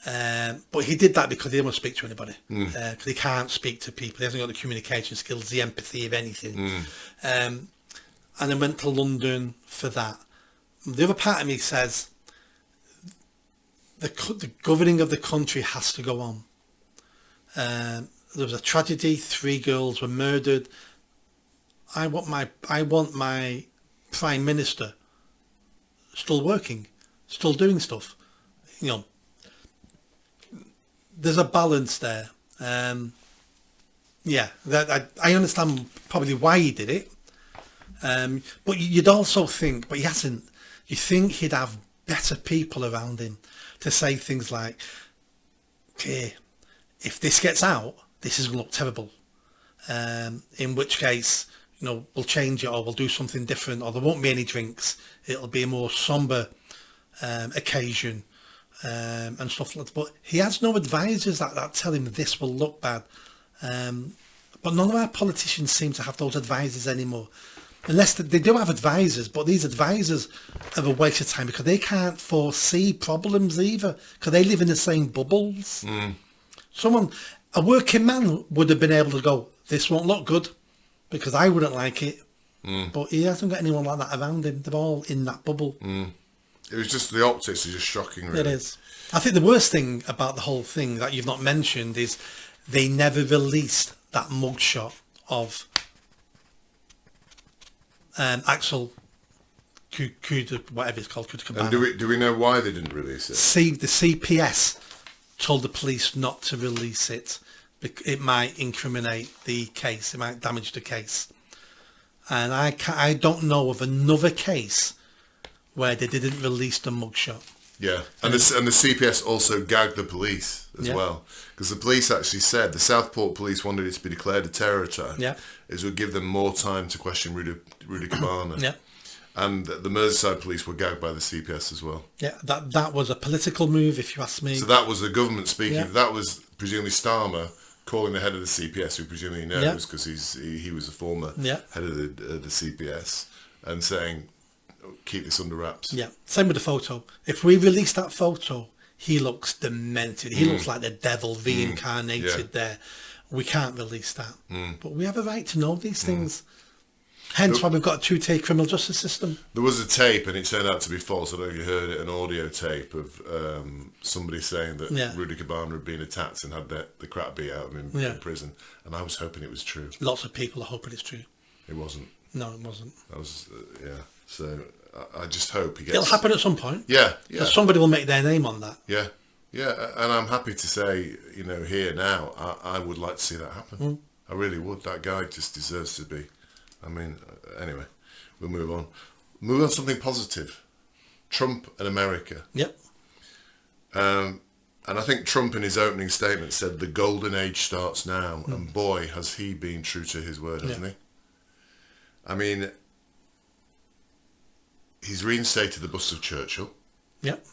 But he did that because he didn't want to speak to anybody. Because he can't speak to people. He hasn't got the communication skills, the empathy of anything. And then went to London for that. The other part of me says the governing of the country has to go on. There was a tragedy. 3 girls were murdered. I want my Prime Minister still working, still doing stuff. You know, there's a balance there. I understand probably why he did it. But you'd also think, but he hasn't. You think he'd have better people around him to say things like, okay, if this gets out, this is going to look terrible. In which case, you know, we'll change it, or we'll do something different, or there won't be any drinks. It'll be a more somber occasion and stuff like that. But he has no advisors that tell him this will look bad. But none of our politicians seem to have those advisors anymore. Unless they do have advisors, but these advisors are a waste of time because they can't foresee problems either, because they live in the same bubbles. A working man would have been able to go, this won't look good, because I wouldn't like it. But he hasn't got anyone like that around him. They're all in that bubble. It was just, the optics are just shocking, really. It is. I think the worst thing about the whole thing that you've not mentioned is they never released that mugshot of Axel, whatever it's called, and do we know why they didn't release it? The CPS told the police not to release it. It might incriminate the case. It might damage the case. And I don't know of another case where they didn't release the mugshot. Yeah, and the CPS also gagged the police as well, because the police actually said, the Southport police wanted it to be declared a terror attack. Yeah, it would give them more time to question Rudy Cabana. Yeah, and the Merseyside police were gagged by the CPS as well. Yeah, that was a political move, if you ask me. So that was the government speaking. Yeah. That was presumably Starmer calling the head of the CPS, who presumably knows because he was a former head of the CPS, and saying, keep this under wraps. Yeah, same with the photo. If we release that photo, he looks demented. He looks like the devil reincarnated there. We can't release that. But we have a right to know these things. Hence why we've got a two-tier criminal justice system. There was a tape, and it turned out to be false. I don't know if you heard it, an audio tape of somebody saying that Rudy Cabana had been attacked and had the crap beat out of him in prison. And I was hoping it was true. Lots of people are hoping it's true. It wasn't. No, it wasn't. That was, So I just hope he gets... It'll happen at some point. Yeah. Somebody will make their name on that. Yeah, and I'm happy to say, here now, I would like to see that happen. I really would. That guy just deserves to be. I mean, anyway, we'll move on. Move on to something positive. Trump and America. Yep. And I think Trump in his opening statement said the golden age starts now. And boy, has he been true to his word, hasn't he? I mean, he's reinstated the bust of Churchill. Yep.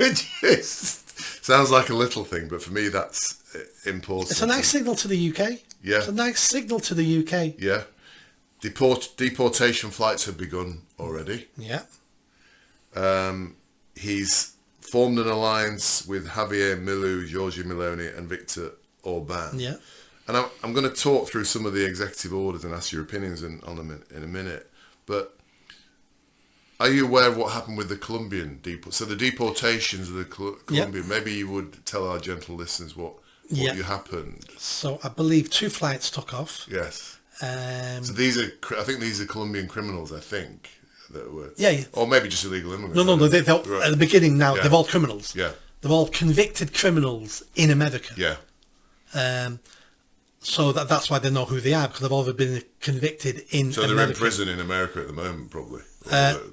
Which is, sounds like a little thing, but for me that's important. It's a nice signal to the UK. Yeah. It's a nice signal to the UK. Yeah. Deportation flights have begun already. Yeah. He's formed an alliance with Javier Milei, Giorgia Meloni and Viktor Orban. Yeah. And I'm going to talk through some of the executive orders and ask your opinions on them in a minute. But are you aware of what happened with the Colombian so the deportations of the Colombian? Maybe you would tell our gentle listeners what happened. So I believe 2 flights took off. Yes. So I think these are Colombian criminals. I think that were. Yeah. Or maybe just illegal immigrants. No. They're at the beginning now. They're all criminals. Yeah. They're all convicted criminals in America. Yeah. So that's why they know who they are, because they've all been convicted in America. So they're in prison in America at the moment, probably.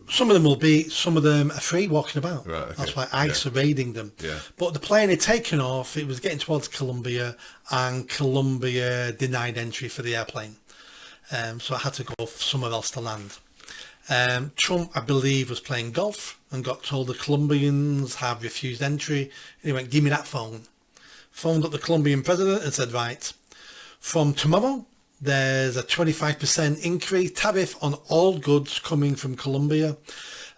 Some of them will be. Some of them are free walking about. Right, okay. That's why ICE are raiding them. Yeah. But the plane had taken off. It was getting towards Colombia, and Colombia denied entry for the airplane. So I had to go somewhere else to land. Trump, I believe, was playing golf and got told the Colombians have refused entry. And he went, give me that phone. Phoned up the Colombian president and said, right, from tomorrow, there's a 25% increase tariff on all goods coming from Colombia.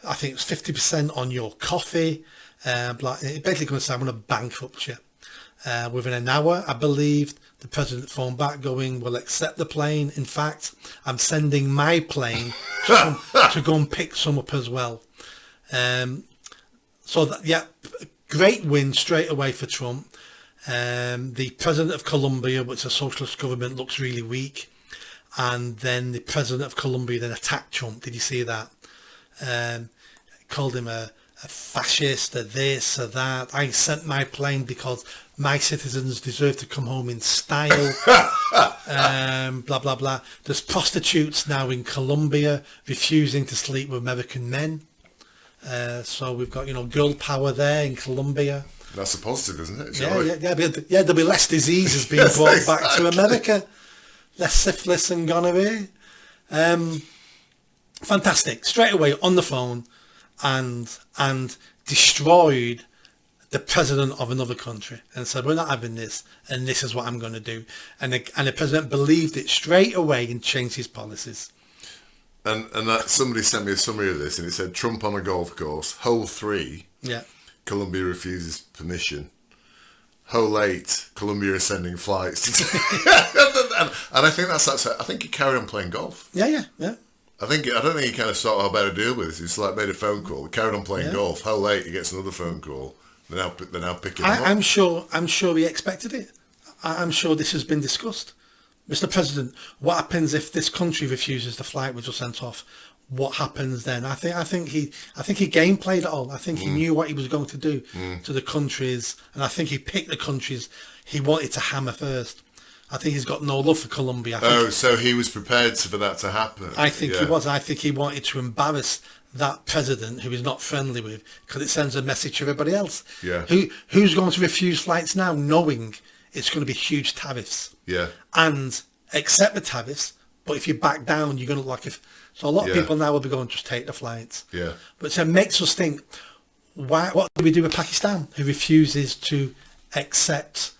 I think it's 50% on your coffee. Basically going to say, I'm going to bankrupt you. Within an hour, I believe, the president phoned back going, we'll accept the plane. In fact, I'm sending my plane to go and pick some up as well. Great win straight away for Trump. The president of Colombia, which is a socialist government, looks really weak. And then the president of Colombia then attacked Trump. Did you see that? Called him a fascist, a this, a that. I sent my plane because my citizens deserve to come home in style. Blah, blah, blah. There's prostitutes now in Colombia refusing to sleep with American men. So we've got, girl power there in Colombia. That's a positive, isn't it? Yeah, there'll be less diseases being brought back to America. Less syphilis and gonorrhea. Fantastic. Straight away on the phone and destroyed the president of another country and said, we're not having this, and this is what I'm going to do. And the president believed it straight away and changed his policies. And that somebody sent me a summary of this, and it said, Trump on a golf course, hole 3. Yeah. Colombia refuses permission. Hole 8, Colombia is sending flights. and I think I think he carried on playing golf. Yeah. I don't think he kind of thought, I better deal with this. He's like made a phone call, carried on playing golf. Hole 8, he gets another phone call. They're now picking him up. I'm sure he expected it. I'm sure this has been discussed. Mr. President, what happens if this country refuses the flight which was sent off? What happens then? I think he game played it all. I think he knew what he was going to do to the countries, and I think he picked the countries he wanted to hammer first. I think he's got no love for Colombia. So he was prepared for that to happen. I think he was. I think he wanted to embarrass that president who he's not friendly with, because it sends a message to everybody else. Yeah. Who's going to refuse flights now, knowing it's going to be huge tariffs? Yeah. And accept the tariffs, but if you back down, you're going to look like if. So a lot of people now will be going, just take the flights. Yeah. But it makes us think, what do we do with Pakistan, who refuses to accept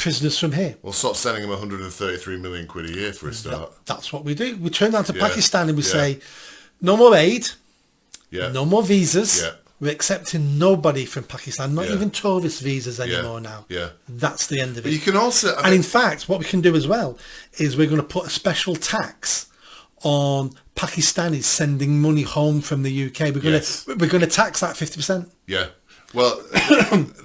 prisoners from here. We'll stop sending them 133 million quid a year for a start. That's what we do. We turn down to Pakistan and we say, no more aid, no more visas. We're accepting nobody from Pakistan, not even tourist visas anymore now. That's the end of it. But you can also... and in fact, what we can do as well is we're going to put a special tax on Pakistanis sending money home from the UK. We're going to tax that 50%. Yeah. Well,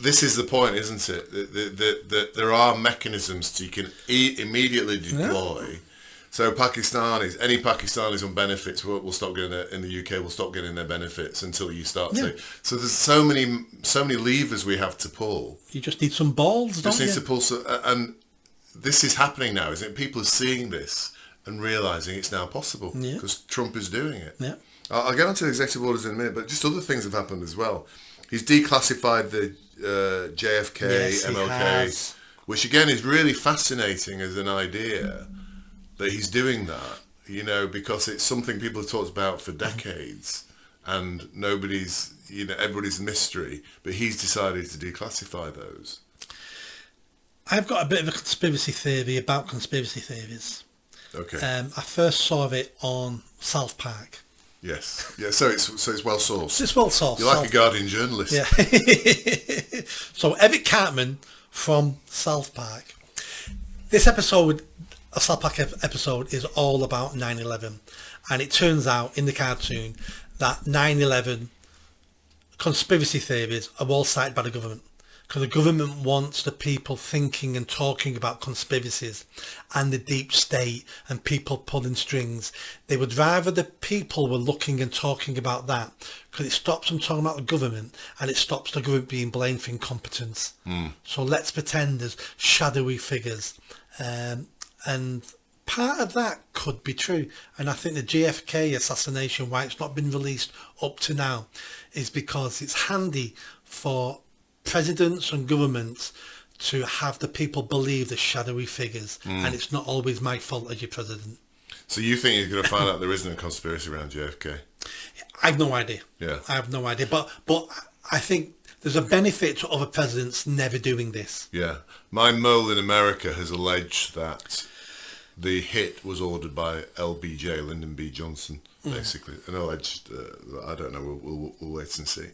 this is the point, isn't it? That there are mechanisms you can immediately deploy. So any Pakistanis on benefits will stop getting in the UK. Will stop getting their benefits until you start to. So there's so many levers we have to pull. You just need some balls. Just need to pull. And this is happening now, isn't it? People are seeing this and realising it's now possible because Trump is doing it. Yeah. I'll get onto the executive orders in a minute, but just other things have happened as well. He's declassified the JFK, MLK, which again is really fascinating as an idea that he's doing that, because it's something people have talked about for decades and everybody's mystery, but he's decided to declassify those. I've got a bit of a conspiracy theory about conspiracy theories. Okay. I first saw it on South Park. Yes. Yeah. So it's well sourced. It's well sourced. You're like a Guardian journalist. Yeah. So Eric Cartman from South Park. This episode, a South Park episode, is all about 9/11, and it turns out in the cartoon that 9/11 conspiracy theories are all cited by the government. Because the government wants the people thinking and talking about conspiracies and the deep state and people pulling strings. They would rather the people were looking and talking about that, because it stops them talking about the government and it stops the government being blamed for incompetence. So let's pretend there's shadowy figures. And part of that could be true. And I think the JFK assassination, why it's not been released up to now, is because it's handy for presidents and governments to have the people believe the shadowy figures, and it's not always my fault as your president. So you think you're going to find out there isn't a conspiracy around JFK? I have no idea. Yeah, I have no idea. But I think there's a benefit to other presidents never doing this. Yeah, my mole in America has alleged that the hit was ordered by LBJ, Lyndon B. Johnson, basically, and alleged. I don't know. We'll wait and see.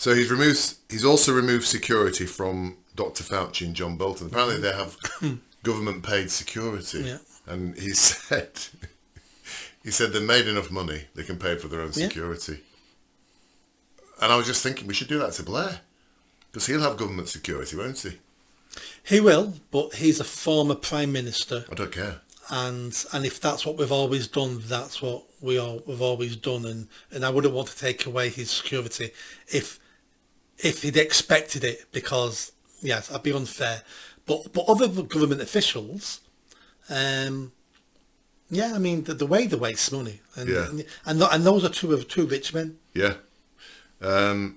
So he's also removed security from Dr. Fauci and John Bolton. Apparently they have government paid security, and he said they made enough money, they can pay for their own security. And I was just thinking we should do that to Blair, because he'll have government security, won't he? He will, but he's a former Prime Minister. I don't care. And if that's what we've always done, that's what we've always done, and I wouldn't want to take away his security if he'd expected it, because yes, I'd be unfair. But other government officials, I mean the way they waste money, and those are two rich men. Yeah. The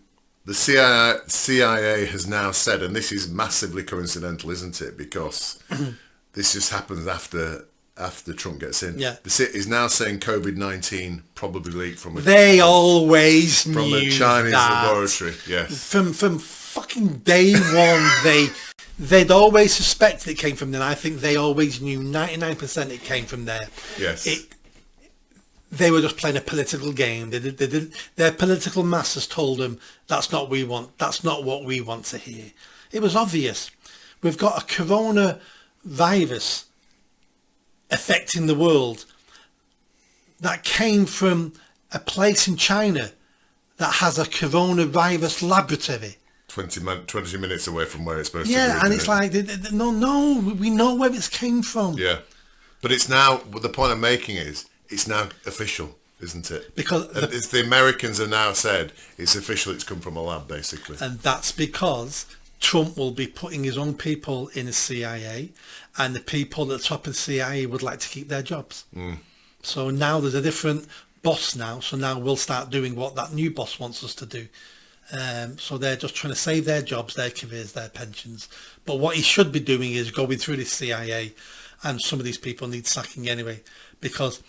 CIA has now said, and this is massively coincidental, isn't it? Because this just happens after Trump gets in. Yeah. The CIA is now saying COVID-19 probably leaked from a... They always knew from a Chinese that. laboratory, yes. From fucking day one, they'd always suspected it came from there. I think they always knew 99% it came from there. Yes. They were just playing a political game. They didn't. Their political masters told them, that's not what we want. That's not what we want to hear. It was obvious. We've got a coronavirus affecting the world that came from a place in China that has a coronavirus laboratory 20 minutes away from where it's supposed to be. Yeah, and it's like, no, we know where it's came from. Yeah, but it's now, the point I'm making is, it's now official, isn't it? Because it's the Americans have now said it's official, it's come from a lab, basically. And that's because Trump will be putting his own people in the CIA, and the people at the top of the CIA would like to keep their jobs. So now there's a different boss now, so now we'll start doing what that new boss wants us to do. So they're just trying to save their jobs, their careers, their pensions. But what he should be doing is going through the CIA, and some of these people need sacking anyway, because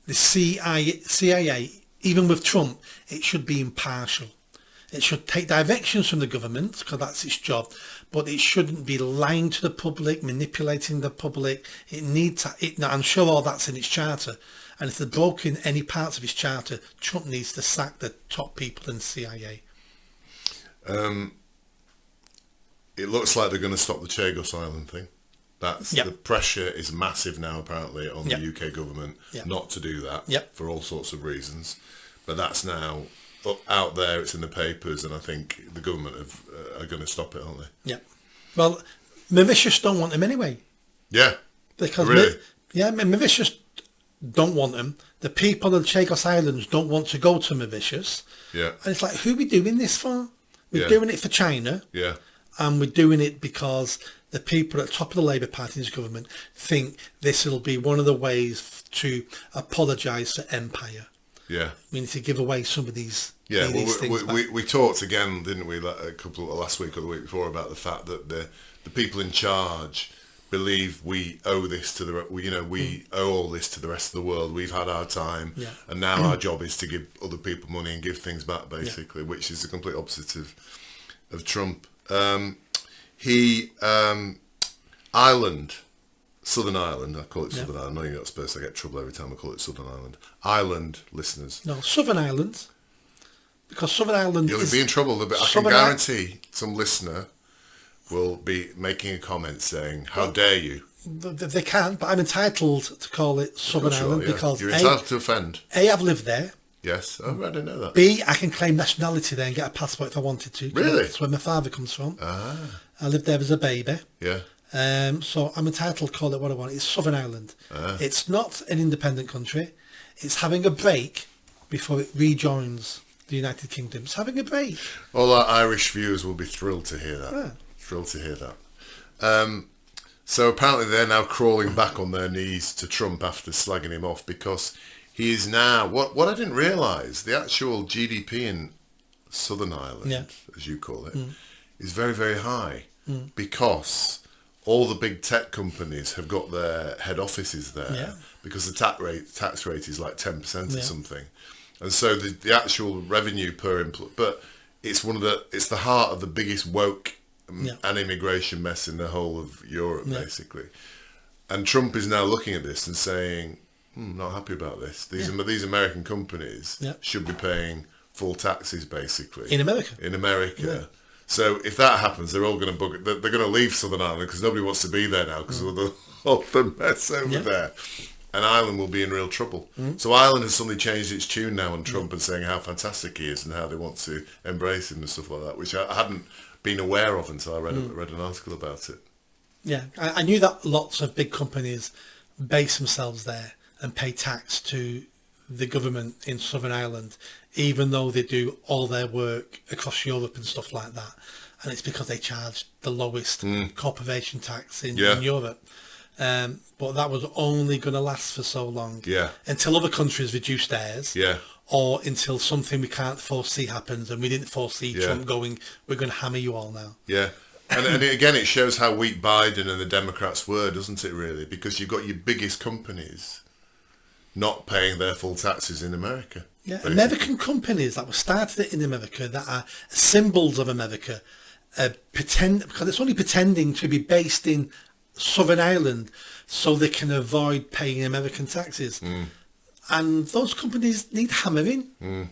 the CIA, even with Trump, it should be impartial. It should take directions from the government, because that's its job, but it shouldn't be lying to the public, manipulating the public. It needs to, I'm sure all that's in its charter. And if they're broken any parts of its charter, Trump needs to sack the top people in the CIA. It looks like they're going to stop the Chagos Island thing. The pressure is massive now, apparently, on the UK government not to do that for all sorts of reasons. But that's now out there, it's in the papers, and I think the government are going to stop it, aren't they? Yeah. Well, Mauritius don't want them anyway. Yeah. Because really? Mauritius don't want them. The people of the Chagos Islands don't want to go to Mauritius. Yeah. And it's like, who are we doing this for? We're doing it for China. Yeah. And we're doing it because the people at the top of the Labour Party's government think this will be one of the ways to apologise to empire. Yeah. We need to give away some of these. Yeah, these things we talked again, didn't we, last week or the week before, about the fact that the people in charge believe we owe this to we owe all this to the rest of the world. We've had our time, and now our job is to give other people money and give things back, basically, which is the complete opposite of Trump. Ireland. Southern Ireland, I call it Southern Ireland. I know you're not supposed to get trouble every time I call it Southern Ireland. Ireland, listeners. No, Southern Ireland. Because Southern Ireland You'll be in trouble a bit. I can guarantee some listener will be making a comment saying, how dare you? They can, but I'm entitled to call it Southern Ireland because you're entitled to offend. A, I've lived there. Yes, I didn't know that. B, I can claim nationality there and get a passport if I wanted to. Really? That's where my father comes from. Ah. I lived there as a baby. Yeah. So I'm entitled to call it what I want. It's Southern Ireland. It's not an independent country. It's having a break before it rejoins the United Kingdom. It's having a break. All our Irish viewers will be thrilled to hear that. Yeah. Thrilled to hear that. So apparently they're now crawling back on their knees to Trump after slagging him off because he is now, what I didn't realise, the actual GDP in Southern Ireland, as you call it, is very, very high because all the big tech companies have got their head offices there because the tax rate is like 10% or something. And so the actual revenue per employee, but it's the heart of the biggest woke and immigration mess in the whole of Europe, basically. And Trump is now looking at this and saying, not happy about this. These American companies should be paying full taxes, basically. In America. In America. Yeah. So if that happens, they're all going to they're going to leave Southern Ireland because nobody wants to be there now because of the mess over there. And Ireland will be in real trouble. So Ireland has suddenly changed its tune now on Trump and saying how fantastic he is and how they want to embrace him and stuff like that, which I hadn't been aware of until I read an article about it. Yeah, I knew that lots of big companies base themselves there and pay tax to the government in Southern Ireland, even though they do all their work across Europe and stuff like that. And it's because they charge the lowest corporation tax in Europe. But that was only going to last for so long. Yeah. Until other countries reduced theirs. Yeah. Or until something we can't foresee happens, and we didn't foresee Trump going, we're going to hammer you all now. Yeah. And again, it shows how weak Biden and the Democrats were, doesn't it, really? Because you've got your biggest companies not paying their full taxes in America. Yeah, basically. American companies that were started in America, that are symbols of America, because it's only pretending to be based in Southern Ireland so they can avoid paying American taxes. And those companies need hammering. And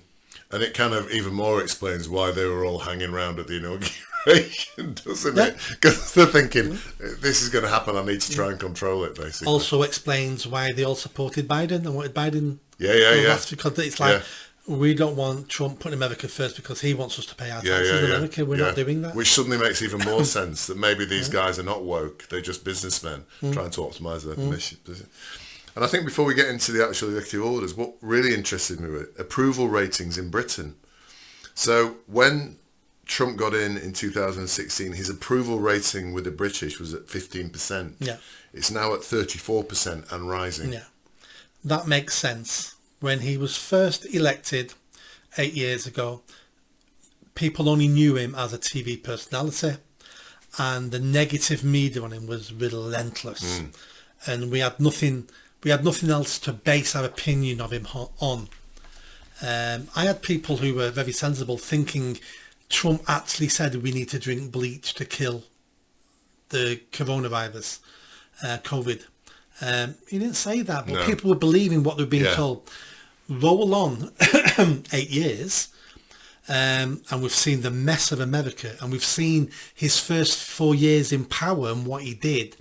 it kind of even more explains why they were all hanging around at the inauguration, doesn't it? Because they're thinking, this is going to happen, I need to try and control it, basically. Also explains why they all supported Biden and wanted Biden. That's because it's like, we don't want Trump putting America first because he wants us to pay our taxes in America. We're not doing that. Which suddenly makes even more sense, that maybe these guys are not woke, they're just businessmen trying to optimise their mission. And I think before we get into the actual executive orders, what really interested me were approval ratings in Britain. So when Trump got in 2016, his approval rating with the British was at 15%. Yeah. It's now at 34% and rising. Yeah. That makes sense. When he was first elected 8 years ago, people only knew him as a TV personality, and the negative media on him was relentless. And we had nothing else to base our opinion of him on. I had people who were very sensible thinking Trump actually said we need to drink bleach to kill the coronavirus, COVID. He didn't say that, but people were believing what they were being told. Roll on 8 years, and we've seen the mess of America, and we've seen his first 4 years in power and what he did.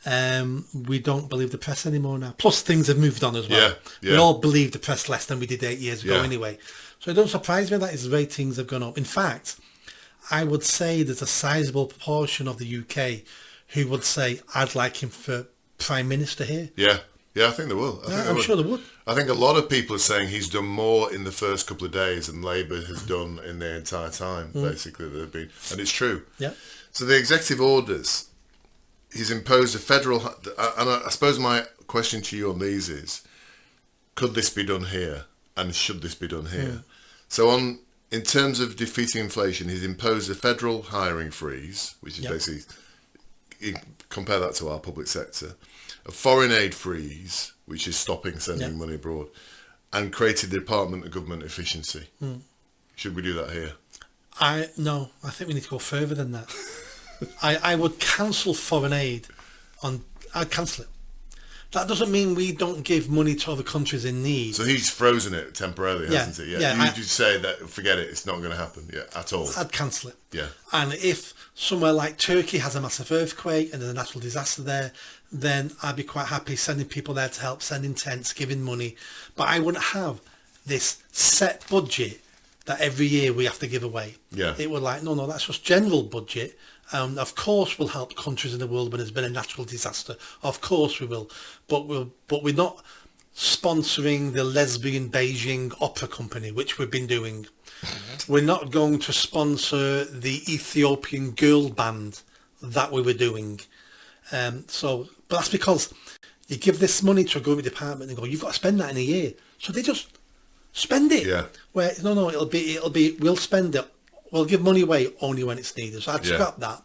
We don't believe the press anymore now. Plus, things have moved on as well. We all believe the press less than we did 8 years ago anyway. So it don't surprise me that his ratings have gone up. In fact, I would say there's a sizable proportion of the UK who would say, I'd like him for Prime Minister here. Yeah, I think they will. I'm sure they would. I think a lot of people are saying he's done more in the first couple of days than Labour has done in their entire time, basically, they've been. And it's true. Yeah. So the executive orders, he's imposed a federal... And I suppose my question to you on these is, could this be done here? And should this be done here? So in terms of defeating inflation, he's imposed a federal hiring freeze, which is basically... Compare that to our public sector. A foreign aid freeze, which is stopping sending money abroad, and created the Department of Government Efficiency. Should we do that here? No, I think we need to go further than that. I would cancel foreign aid. I'd cancel it. That doesn't mean we don't give money to other countries in need. So he's frozen it temporarily, hasn't he? Yeah. You just say that, forget it, it's not going to happen at all. I'd cancel it. Yeah. And if somewhere like Turkey has a massive earthquake and there's a natural disaster there, then I'd be quite happy sending people there to help, sending tents, giving money. But I wouldn't have this set budget that every year we have to give away. Yeah. It would no, that's just general budget. Of course we'll help countries in the world when there's been a natural disaster. Of course we will. But we're not sponsoring the lesbian Beijing opera company, which we've been doing. We're not going to sponsor the Ethiopian girl band that we were doing. But that's because you give this money to a government department and go, you've got to spend that in a year. So they just spend it. Yeah. Where it'll be we'll spend it. We'll give money away only when it's needed. So I'd scrap that.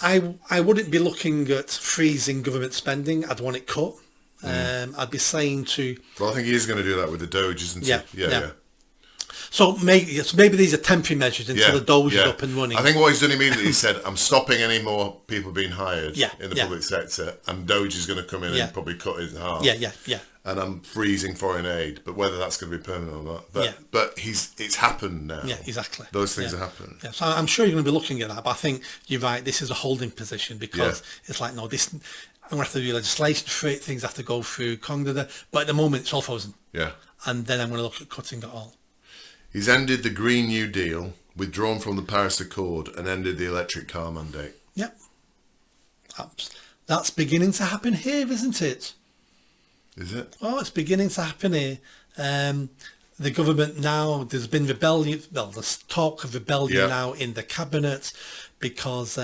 I wouldn't be looking at freezing government spending. I'd want it cut. I'd be saying to... Well, I think he is going to do that with the Doge, isn't he? Yeah. So maybe these are temporary measures until the Doge is up and running. I think what he's done immediately, he said, I'm stopping any more people being hired in the public sector, and Doge is going to come in and probably cut it in half. Yeah. And I'm freezing foreign aid, but whether that's going to be permanent or not. But it's happened now. Yeah, exactly. Those things have happened. Yeah, so I'm sure you're going to be looking at that, but I think you're right. This is a holding position because it's like, no, this... I'm going to have to do legislation for it. Things have to go through Congress. But at the moment, it's all frozen. Yeah. And then I'm going to look at cutting it all. He's ended the Green New Deal, withdrawn from the Paris Accord, and ended the electric car mandate. Yep. That's beginning to happen here, isn't it? Is it? Oh, it's beginning to happen here. The government now, there's been rebellion. Well, there's talk of rebellion now in the cabinet because...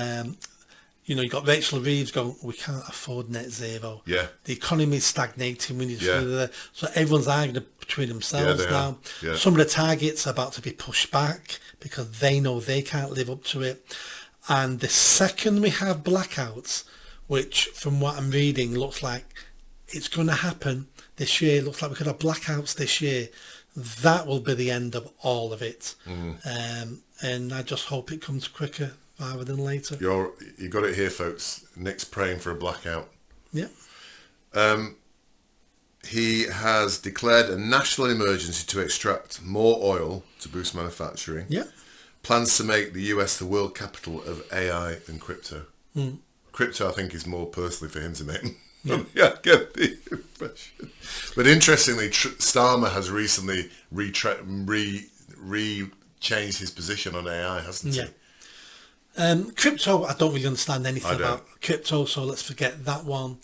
you've got Rachel Reeves going, we can't afford net zero. Yeah. The economy is stagnating. We need to so everyone's arguing between themselves now. Yeah. Some of the targets are about to be pushed back because they know they can't live up to it. And the second we have blackouts, which from what I'm reading looks like it's going to happen this year, looks like we could have blackouts this year, that will be the end of all of it. And I just hope it comes quicker rather than later. You got it here, folks. Nick's praying for a blackout. Yeah. He has declared a national emergency to extract more oil to boost manufacturing. Yeah. Plans to make the US the world capital of AI and crypto. Crypto, I think, is more personally for him to make. I get the impression. But interestingly, Starmer has recently changed his position on AI, hasn't he? Crypto, I don't really understand anything about crypto, so let's forget that one.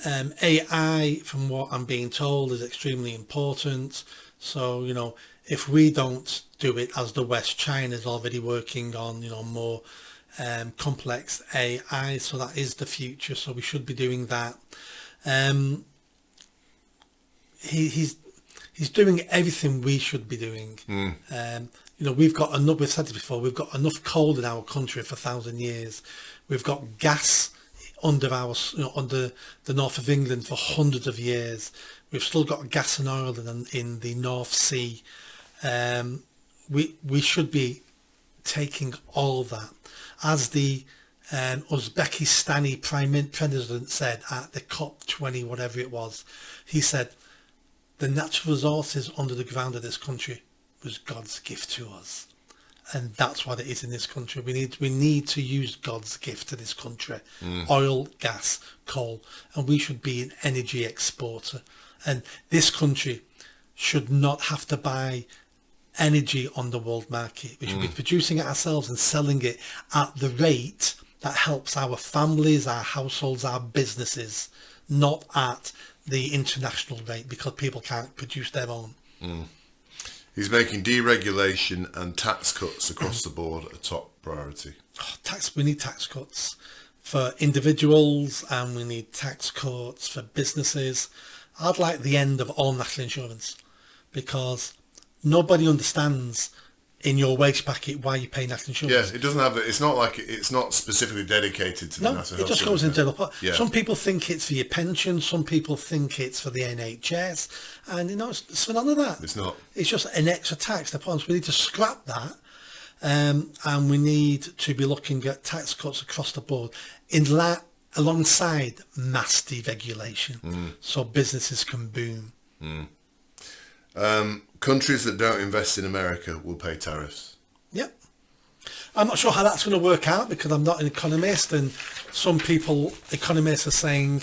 AI, from what I'm being told, is extremely important. So, if we don't do it as the West, China's already working on, more complex AI. So that is the future. So we should be doing that. He's doing everything we should be doing. We've got enough, we've said it before, we've got enough coal in our country for 1,000 years. We've got gas under under the north of England for hundreds of years. We've still got gas and oil in the North Sea. We should be taking all that. As the Uzbekistani Prime President said at the COP20, whatever it was, he said, the natural resources under the ground of this country was God's gift to us. And that's what it is in this country. We need to use God's gift to this country. Oil, gas, coal. And we should be an energy exporter. And this country should not have to buy energy on the world market. We should be producing it ourselves and selling it at the rate that helps our families, our households, our businesses, not at the international rate, because people can't produce their own. He's making deregulation and tax cuts across the board a top priority. We need tax cuts for individuals, and we need tax cuts for businesses. I'd like the end of all national insurance, because nobody understands in your wage packet why you pay national insurance. Yeah, it doesn't have. It's not like it's not specifically dedicated to the national health. It just goes in general pot. Yeah. Some people think it's for your pension. Some people think it's for the NHS, and it's for none of that. It's not. It's just an extra tax upon us. We need to scrap that, and we need to be looking at tax cuts across the board alongside mass deregulation, so businesses can boom. Countries that don't invest in America will pay tariffs. Yep. I'm not sure how that's going to work out, because I'm not an economist, and some economists are saying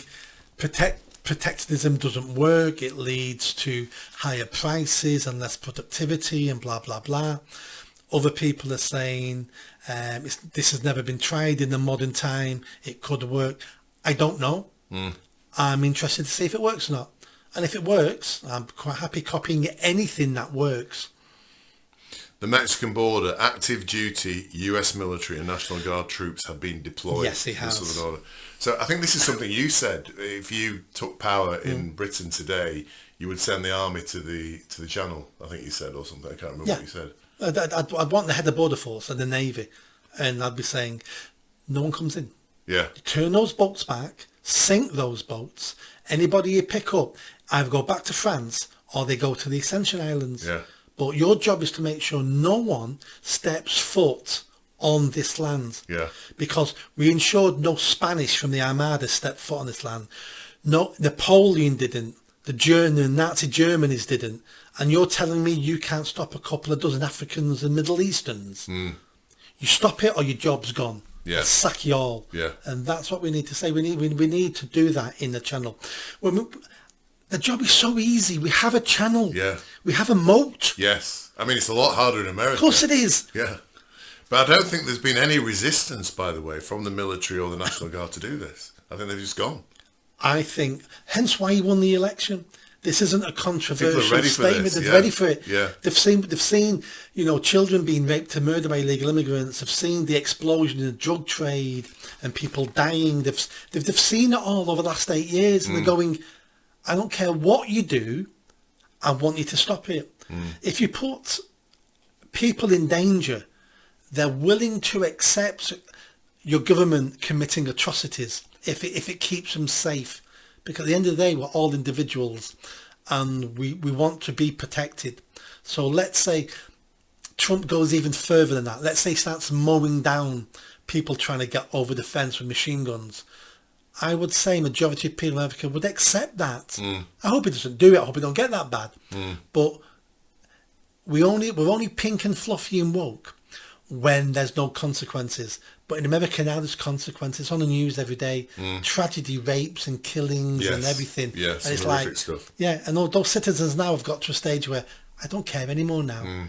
protectionism doesn't work. It leads to higher prices and less productivity and blah, blah, blah. Other people are saying this has never been tried in the modern time. It could work. I don't know. I'm interested to see if it works or not. And if it works, I'm quite happy copying anything that works. The Mexican border, active duty US military and National Guard troops have been deployed. Yes, it has. So I think this is something you said. If you took power in Britain today, you would send the army to the channel, I think you said, or something. I can't remember what you said. I'd want the head of border force and the Navy, and I'd be saying, no one comes in. Yeah. Turn those boats back, sink those boats. Anybody you pick up, either go back to France or they go to the Ascension Islands. Yeah. But your job is to make sure no one steps foot on this land. Yeah. Because we ensured no Spanish from the Armada stepped foot on this land. No, Napoleon didn't. The Nazi Germany's didn't. And you're telling me you can't stop a couple of dozen Africans and Middle Easterns? You stop it or your job's gone. Yeah. Sack you all. Yeah. And that's what we need to say. We need to do that in the channel. The job is so easy. We have a channel. Yeah. We have a moat. Yes. I mean, it's a lot harder in America. Of course it is. Yeah. But I don't think there's been any resistance, by the way, from the military or the National Guard to do this. I think they've just gone. I think, hence why he won the election. This isn't a controversial statement. They're ready for it. Yeah. They've seen, children being raped and murdered by illegal immigrants. They've seen the explosion in the drug trade and people dying. They've seen it all over the last 8 years, and they're going, I don't care what you do, I want you to stop it. If you put people in danger, they're willing to accept your government committing atrocities if it keeps them safe. Because at the end of the day, we're all individuals and we want to be protected. So let's say Trump goes even further than that. Let's say he starts mowing down people trying to get over the fence with machine guns. I would say majority of people in America would accept that. I hope he doesn't do it. I hope it don't get that bad. But we're only pink and fluffy and woke when there's no consequences. But in America now there's consequences on the news every day. Tragedy, rapes and killings and everything. Yes, and it's horrific stuff. Yeah, and all those citizens now have got to a stage where I don't care anymore now.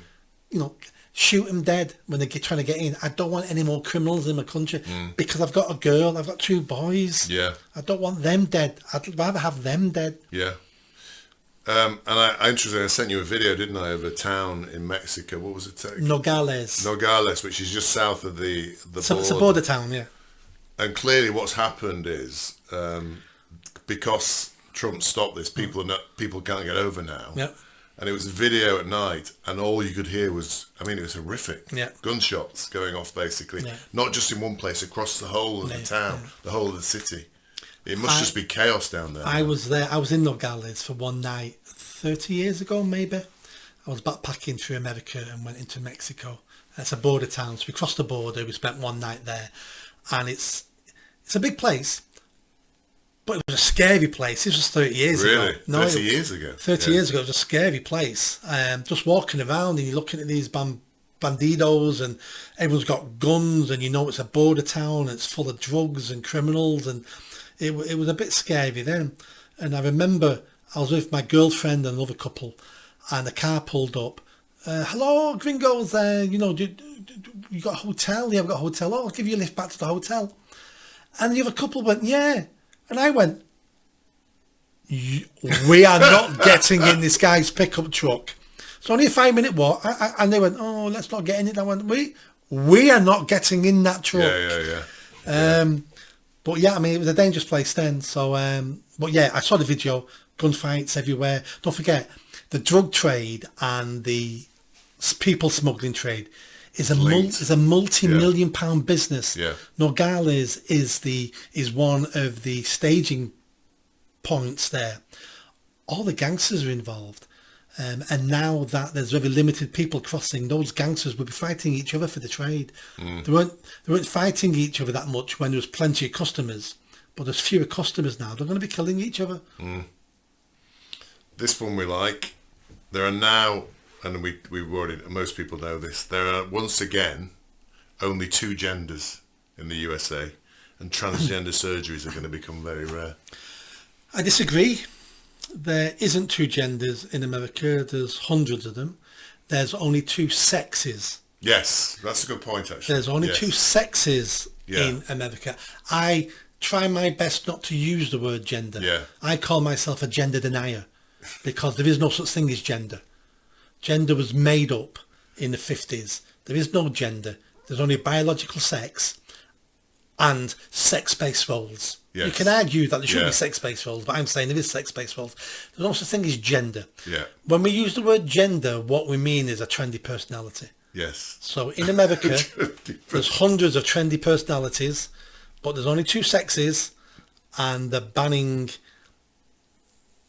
Shoot them dead when they're trying to get in. I don't want any more criminals in my country because I've got a girl, I've got 2 boys. Yeah. I don't want them dead. I'd rather have them dead. Yeah. And I sent you a video, didn't I, of a town in Mexico. What was it? Nogales, which is just south of the border. It's a border town, yeah. And clearly what's happened is because Trump stopped this, people can't get over now. Yeah. And it was a video at night, and all you could hear was, it was horrific. Yeah. Gunshots going off, basically. Yeah. Not just in one place, across the whole of the town, the whole of the city. It must just be chaos down there. I was there. I was in Nogales for one night 30 years ago, maybe. I was backpacking through America and went into Mexico. It's a border town, so we crossed the border. We spent one night there, and it's a big place, but it was a scary place. This was 30 years ago. Really? No, 30 years ago? 30 years ago, it was a scary place. Just walking around and you're looking at these bandidos, and everyone's got guns, and you know it's a border town, and it's full of drugs and criminals, and it was a bit scary then. And I remember I was with my girlfriend and another couple, and the car pulled up. Hello, gringos, you know, you got a hotel? Yeah, I've got a hotel. Oh, I'll give you a lift back to the hotel. And the other couple went, yeah. And I went, we are not getting in this guy's pickup truck. It's only a 5-minute walk. And they went, oh, let's not get in it. I went, we are not getting in that truck. Yeah. But yeah, I mean, it was a dangerous place then. So, but yeah, I saw the video, gunfights everywhere. Don't forget, the drug trade and the people smuggling trade is a multi-million pound business. Yeah. Nogales is one of the staging points there. All the gangsters are involved. And now that there's very limited people crossing, those gangsters will be fighting each other for the trade. They weren't fighting each other that much when there was plenty of customers, but there's fewer customers now. They're going to be killing each other. This one we like. There are now, and we've already, most people know this, there are once again only 2 genders in the USA, and transgender surgeries are going to become very rare. I disagree. There isn't 2 genders in America. There's hundreds of them. There's only 2 sexes. Yes, that's a good point, actually. There's only 2 sexes in America. I try my best not to use the word gender. Yeah. I call myself a gender denier because there is no such thing as gender. Gender was made up in the 50s. There is no gender. There's only biological sex and sex-based roles. Yes. You can argue that there shouldn't be sex-based roles, but I'm saying there is sex-based roles. There's no such thing as gender. Yeah. When we use the word gender, what we mean is a trendy personality. Yes. So in America, there's hundreds of trendy personalities, but there's only 2 sexes, and they're banning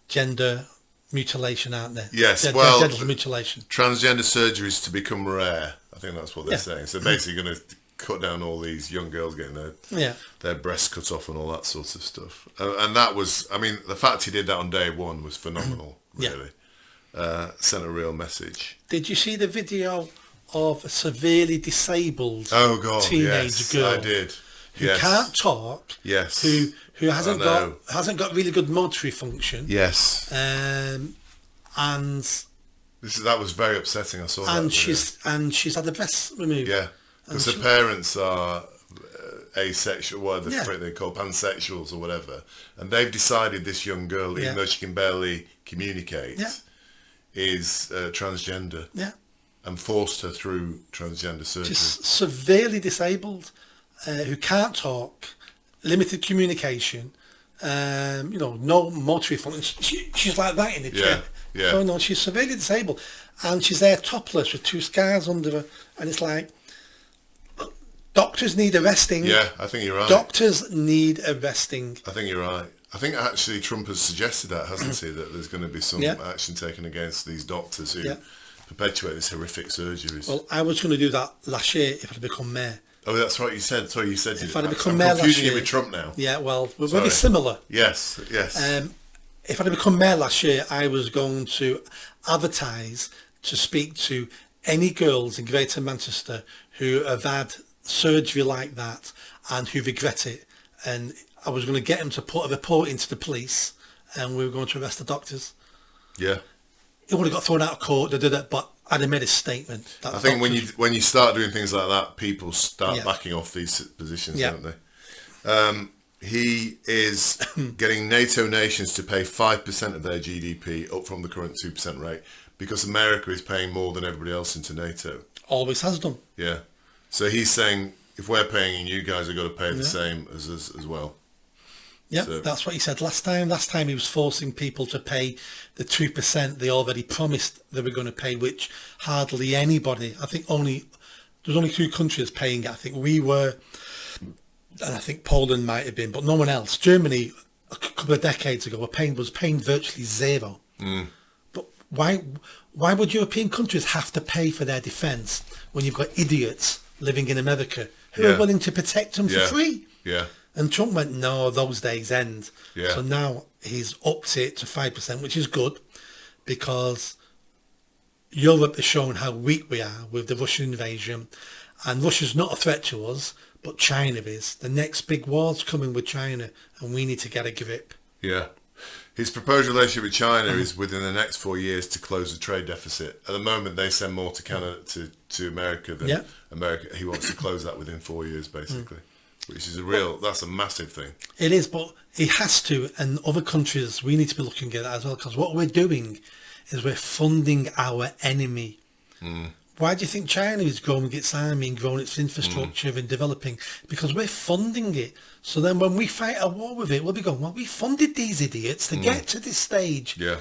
gender mutilation, aren't they? Yes, genital mutilation. Transgender surgeries to become rare. I think that's what they're saying. So basically going to cut down all these young girls getting their breasts cut off and all that sort of stuff. And that was, I mean, the fact he did that on day one was phenomenal, really. Sent a real message. Did you see the video of a severely disabled teenage girl? I did. Who can't talk. Yes. Who hasn't got really good motor function. Yes. And that was very upsetting. I saw that. And she's had the breasts removed. Yeah. Because the parents are asexual, whatever they call pansexuals or whatever, and they've decided this young girl, even though she can barely communicate, is transgender. Yeah. And forced her through transgender surgery. She's severely disabled, who can't talk, limited communication, no motor function. She's like that in the chair. Yeah. So no, she's severely disabled, and she's there topless with 2 scars under her, and it's like, doctors need arresting. Yeah, I think you're right. Doctors need arresting. I think you're right. I think actually Trump has suggested that, hasn't he, that there's going to be some action taken against these doctors who perpetuate these horrific surgeries. Well, I was going to do that last year if I'd become mayor. Oh, that's right, you said. Sorry, you said. If I'd become mayor last year. I'm confusing you with Trump now. Yeah, well, we're very similar. Yes. If I'd become mayor last year, I was going to advertise to speak to any girls in Greater Manchester who have had surgery like that and who regret it, and I was going to get them to put a report into the police, and we were going to arrest the doctors. Yeah. It would have got thrown out of court, they did it, but I'd have made a statement. I think when you start doing things like that, people start backing off these positions, don't they? He is getting NATO nations to pay 5% of their GDP, up from the current 2% rate, because America is paying more than everybody else into NATO. Always has done. Yeah. So he's saying, if we're paying, you guys have got to pay the same as us as well. Yeah, so that's what he said last time. Last time he was forcing people to pay the 2% they already promised they were going to pay, which hardly anybody, I think there's only 2 countries paying it. I think we were, and I think Poland might have been, but no one else. Germany, a couple of decades ago, was paying virtually zero. But why Why would European countries have to pay for their defence when you've got idiots living in America who are willing to protect them for free? Yeah. And Trump went, no, those days end. Yeah. So now he's upped it to 5%, which is good, because Europe has shown how weak we are with the Russian invasion, and Russia's not a threat to us, but China is. The next big war's coming with China, and we need to get a grip. Yeah. His proposed relationship with China is within the next 4 years to close the trade deficit. At the moment, they send more to Canada, to America than America. He wants to close that within 4 years, basically, which is that's a massive thing. It is, but he has to, and other countries, we need to be looking at that as well, because what we're doing is we're funding our enemy. Why do you think China is growing its army and growing its infrastructure and developing? Because we're funding it. So then when we fight a war with it, we'll be going, well, we funded these idiots to get to this stage. Yeah.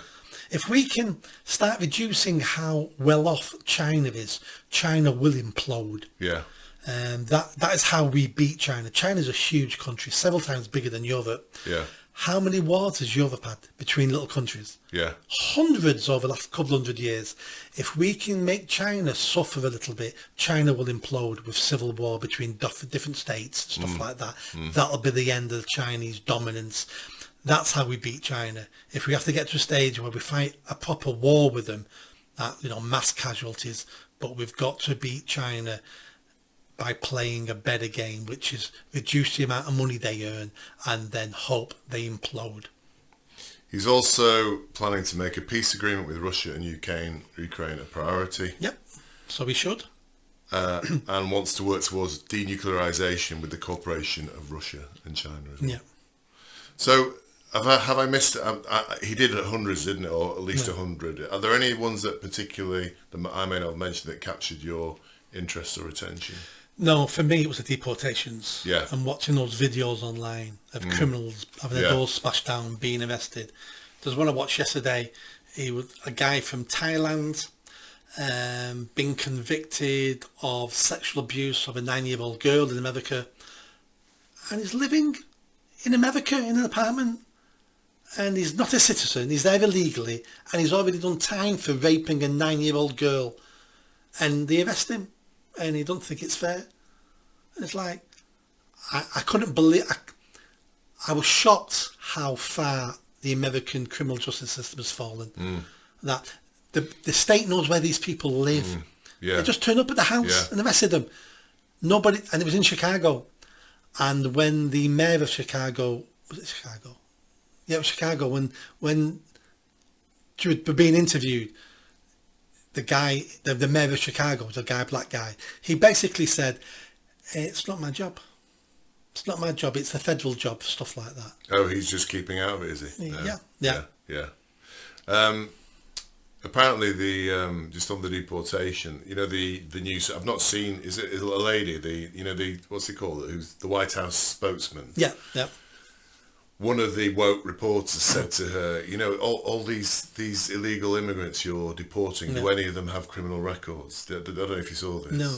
If we can start reducing how well off China is, China will implode. Yeah. And that is how we beat China. China's a huge country, several times bigger than Europe. Yeah. How many wars has Europe had between little countries? Yeah. Hundreds over the last couple hundred years. If we can make China suffer a little bit, China will implode with civil war between different states, stuff like that. That'll be the end of Chinese dominance. That's how we beat China. If we have to get to a stage where we fight a proper war with them, mass casualties, but we've got to beat China by playing a better game, which is reduce the amount of money they earn and then hope they implode. He's also planning to make a peace agreement with Russia and Ukraine a priority. Yep, so we should. And wants to work towards denuclearization with the cooperation of Russia and China as well. Yeah. So have I missed? He did hundreds, didn't it, or at least 100? Are there any ones that particularly that I may not have mentioned that captured your interest or attention? No, for me it was the deportations. Yeah. And watching those videos online of criminals having their doors smashed down, being arrested. There's one I watched yesterday. He was a guy from Thailand, being convicted of sexual abuse of a 9-year-old girl in America, and he's living in America in an apartment, and he's not a citizen. He's there illegally, and he's already done time for raping a 9-year-old girl, and they arrest him. And he don't think it's fair. And it's like, I couldn't believe, I was shocked how far the American criminal justice system has fallen. That the state knows where these people live. They just turn up at the house and arrested them. Nobody, and it was in Chicago. And when the mayor of Chicago, was it Chicago? Yeah, it was Chicago. When she was being interviewed, the guy, the mayor of Chicago, was a black guy. He basically said, it's not my job. It's not my job. It's the federal job, stuff like that. Oh, he's just keeping out of it, is he? Yeah. Apparently, just on the deportation, the news. I've not seen. Is it a lady? The what's it called? Who's the White House spokesman? Yeah. One of the woke reporters said to her, all these illegal immigrants you're deporting, do any of them have criminal records? I don't know if you saw this. No.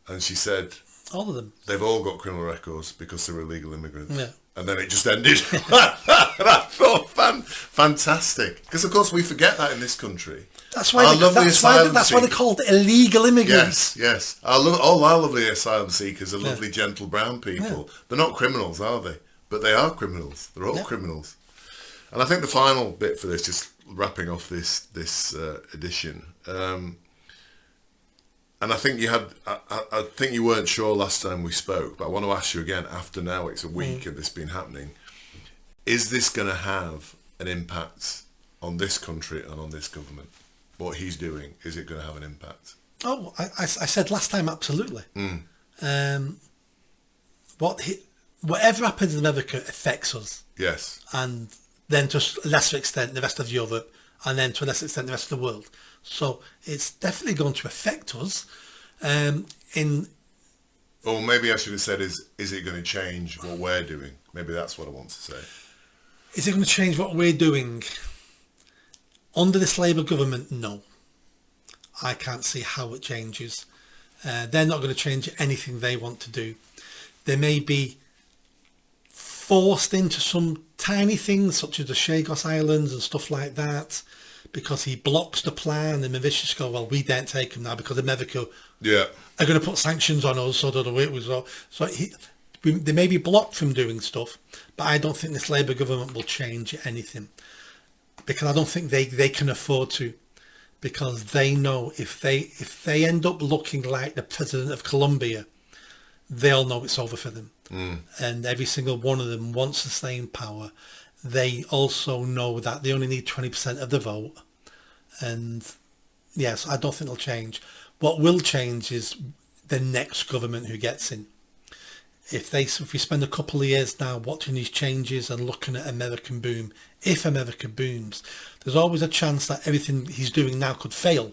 And she said, all of them. They've all got criminal records because they're illegal immigrants. Yeah. And then it just ended. I thought, fantastic. Because, of course, we forget that in this country. That's why they're called illegal immigrants. Yes. Our lovely asylum seekers are lovely, gentle brown people. Yeah. They're not criminals, are they? But they are criminals. They're all criminals. And I think the final bit for this, just wrapping off this edition, and I think I think you weren't sure last time we spoke, but I want to ask you again, after now it's a week of this been happening, is this going to have an impact on this country and on this government? What he's doing, is it going to have an impact? Oh, I said last time, absolutely. Whatever happens in America affects us. Yes. And then to a lesser extent the rest of Europe, and then to a lesser extent the rest of the world. So it's definitely going to affect us. Or maybe I should have said, is it going to change what we're doing? Maybe that's what I want to say. Is it going to change what we're doing? Under this Labour government, no. I can't see how it changes. They're not going to change anything they want to do. They may be forced into some tiny things such as the Chagos Islands and stuff like that, because he blocks the plan, and Mauritius go, well, we don't take him now because America are going to put sanctions on us. So they may be blocked from doing stuff, but I don't think this Labour government will change anything, because I don't think they can afford to, because they know if they end up looking like the president of Colombia, they'll know it's over for them. And every single one of them wants to stay in power. They also know that they only need 20% of the vote. And yes, I don't think it'll change. What will change is the next government who gets in. If we spend a couple of years now watching these changes and looking at American boom, if America booms, there's always a chance that everything he's doing now could fail,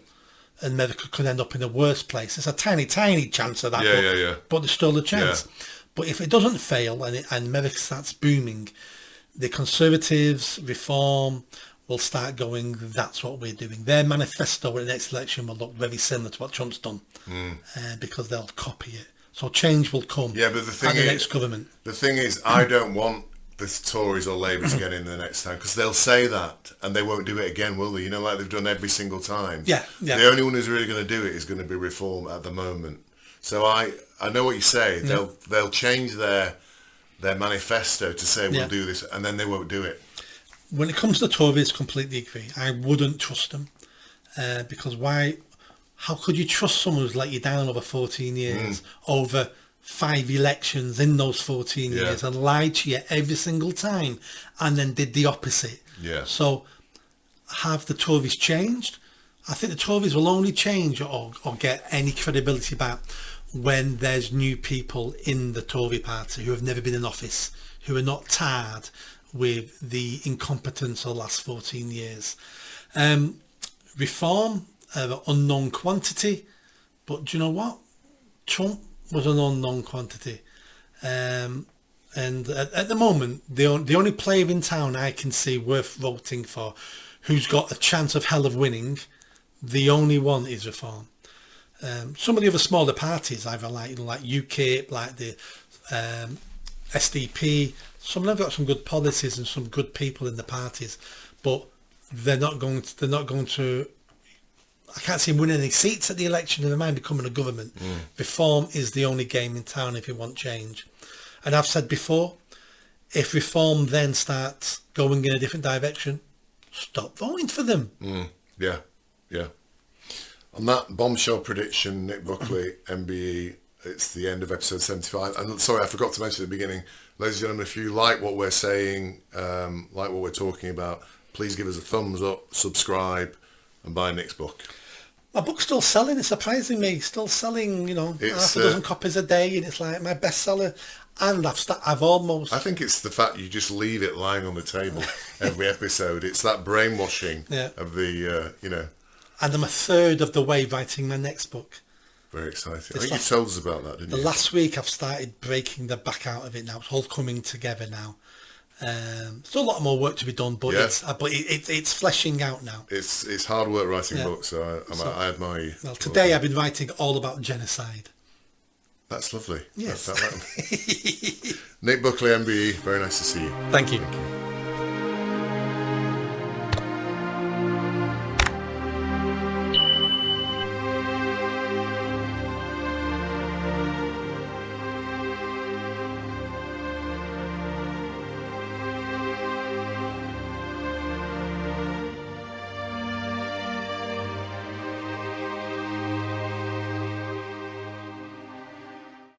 and America could end up in a worse place. It's a tiny, tiny chance of that, but there's still a chance. Yeah. But if it doesn't fail and America starts booming, the Conservatives, Reform will start going, that's what we're doing. Their manifesto in the next election will look very similar to what Trump's done, because they'll copy it. So change will come. Yeah, but the next government. The thing is, I don't want the Tories or Labour to get in the next time, because they'll say that and they won't do it again, will they? You know, like they've done every single time. Yeah. The only one who's really going to do it is going to be Reform at the moment. So I know what you say. They'll change their manifesto to say we'll do this, and then they won't do it. When it comes to Tories, completely agree. I wouldn't trust them, because why? How could you trust someone who's let you down over 14 years, over 5 elections in those 14 years, and lied to you every single time, and then did the opposite? Yeah. So have the Tories changed? I think the Tories will only change or get any credibility back when there's new people in the Tory party who have never been in office, who are not tarred with the incompetence of the last 14 years. Reform, unknown quantity, but do you know what? Trump was an unknown quantity. And at the moment, the only player in town I can see worth voting for, who's got a chance of hell of winning, the only one is Reform. Some of the other smaller parties, either like UKIP, like the SDP, some of them have got some good policies and some good people in the parties, but they're not going to. I can't see him winning any seats at the election, never mind becoming a government. Reform is the only game in town if you want change. And I've said before, if Reform then starts going in a different direction, stop voting for them. Yeah. On that bombshell prediction, Nick Buckley, MBE, it's the end of episode 75. And sorry, I forgot to mention at the beginning, ladies and gentlemen, if you like what we're saying, like what we're talking about, please give us a thumbs up, subscribe, and buy Nick's book. My book's still selling. It's surprising me. Still selling, half a dozen copies a day, and it's like my bestseller. And I've almost. I think it's the fact you just leave it lying on the table every episode. It's that brainwashing of the, And I'm a third of the way writing my next book. Very exciting. I think you told us about that, didn't you? The last week I've started breaking the back out of it now. It's all coming together now. Still a lot more work to be done, but it's fleshing out now. It's hard work writing books, so I admire you. Well, today I've been writing all about genocide. That's lovely. Yes. Nick Buckley, MBE, very nice to see you. Thank you.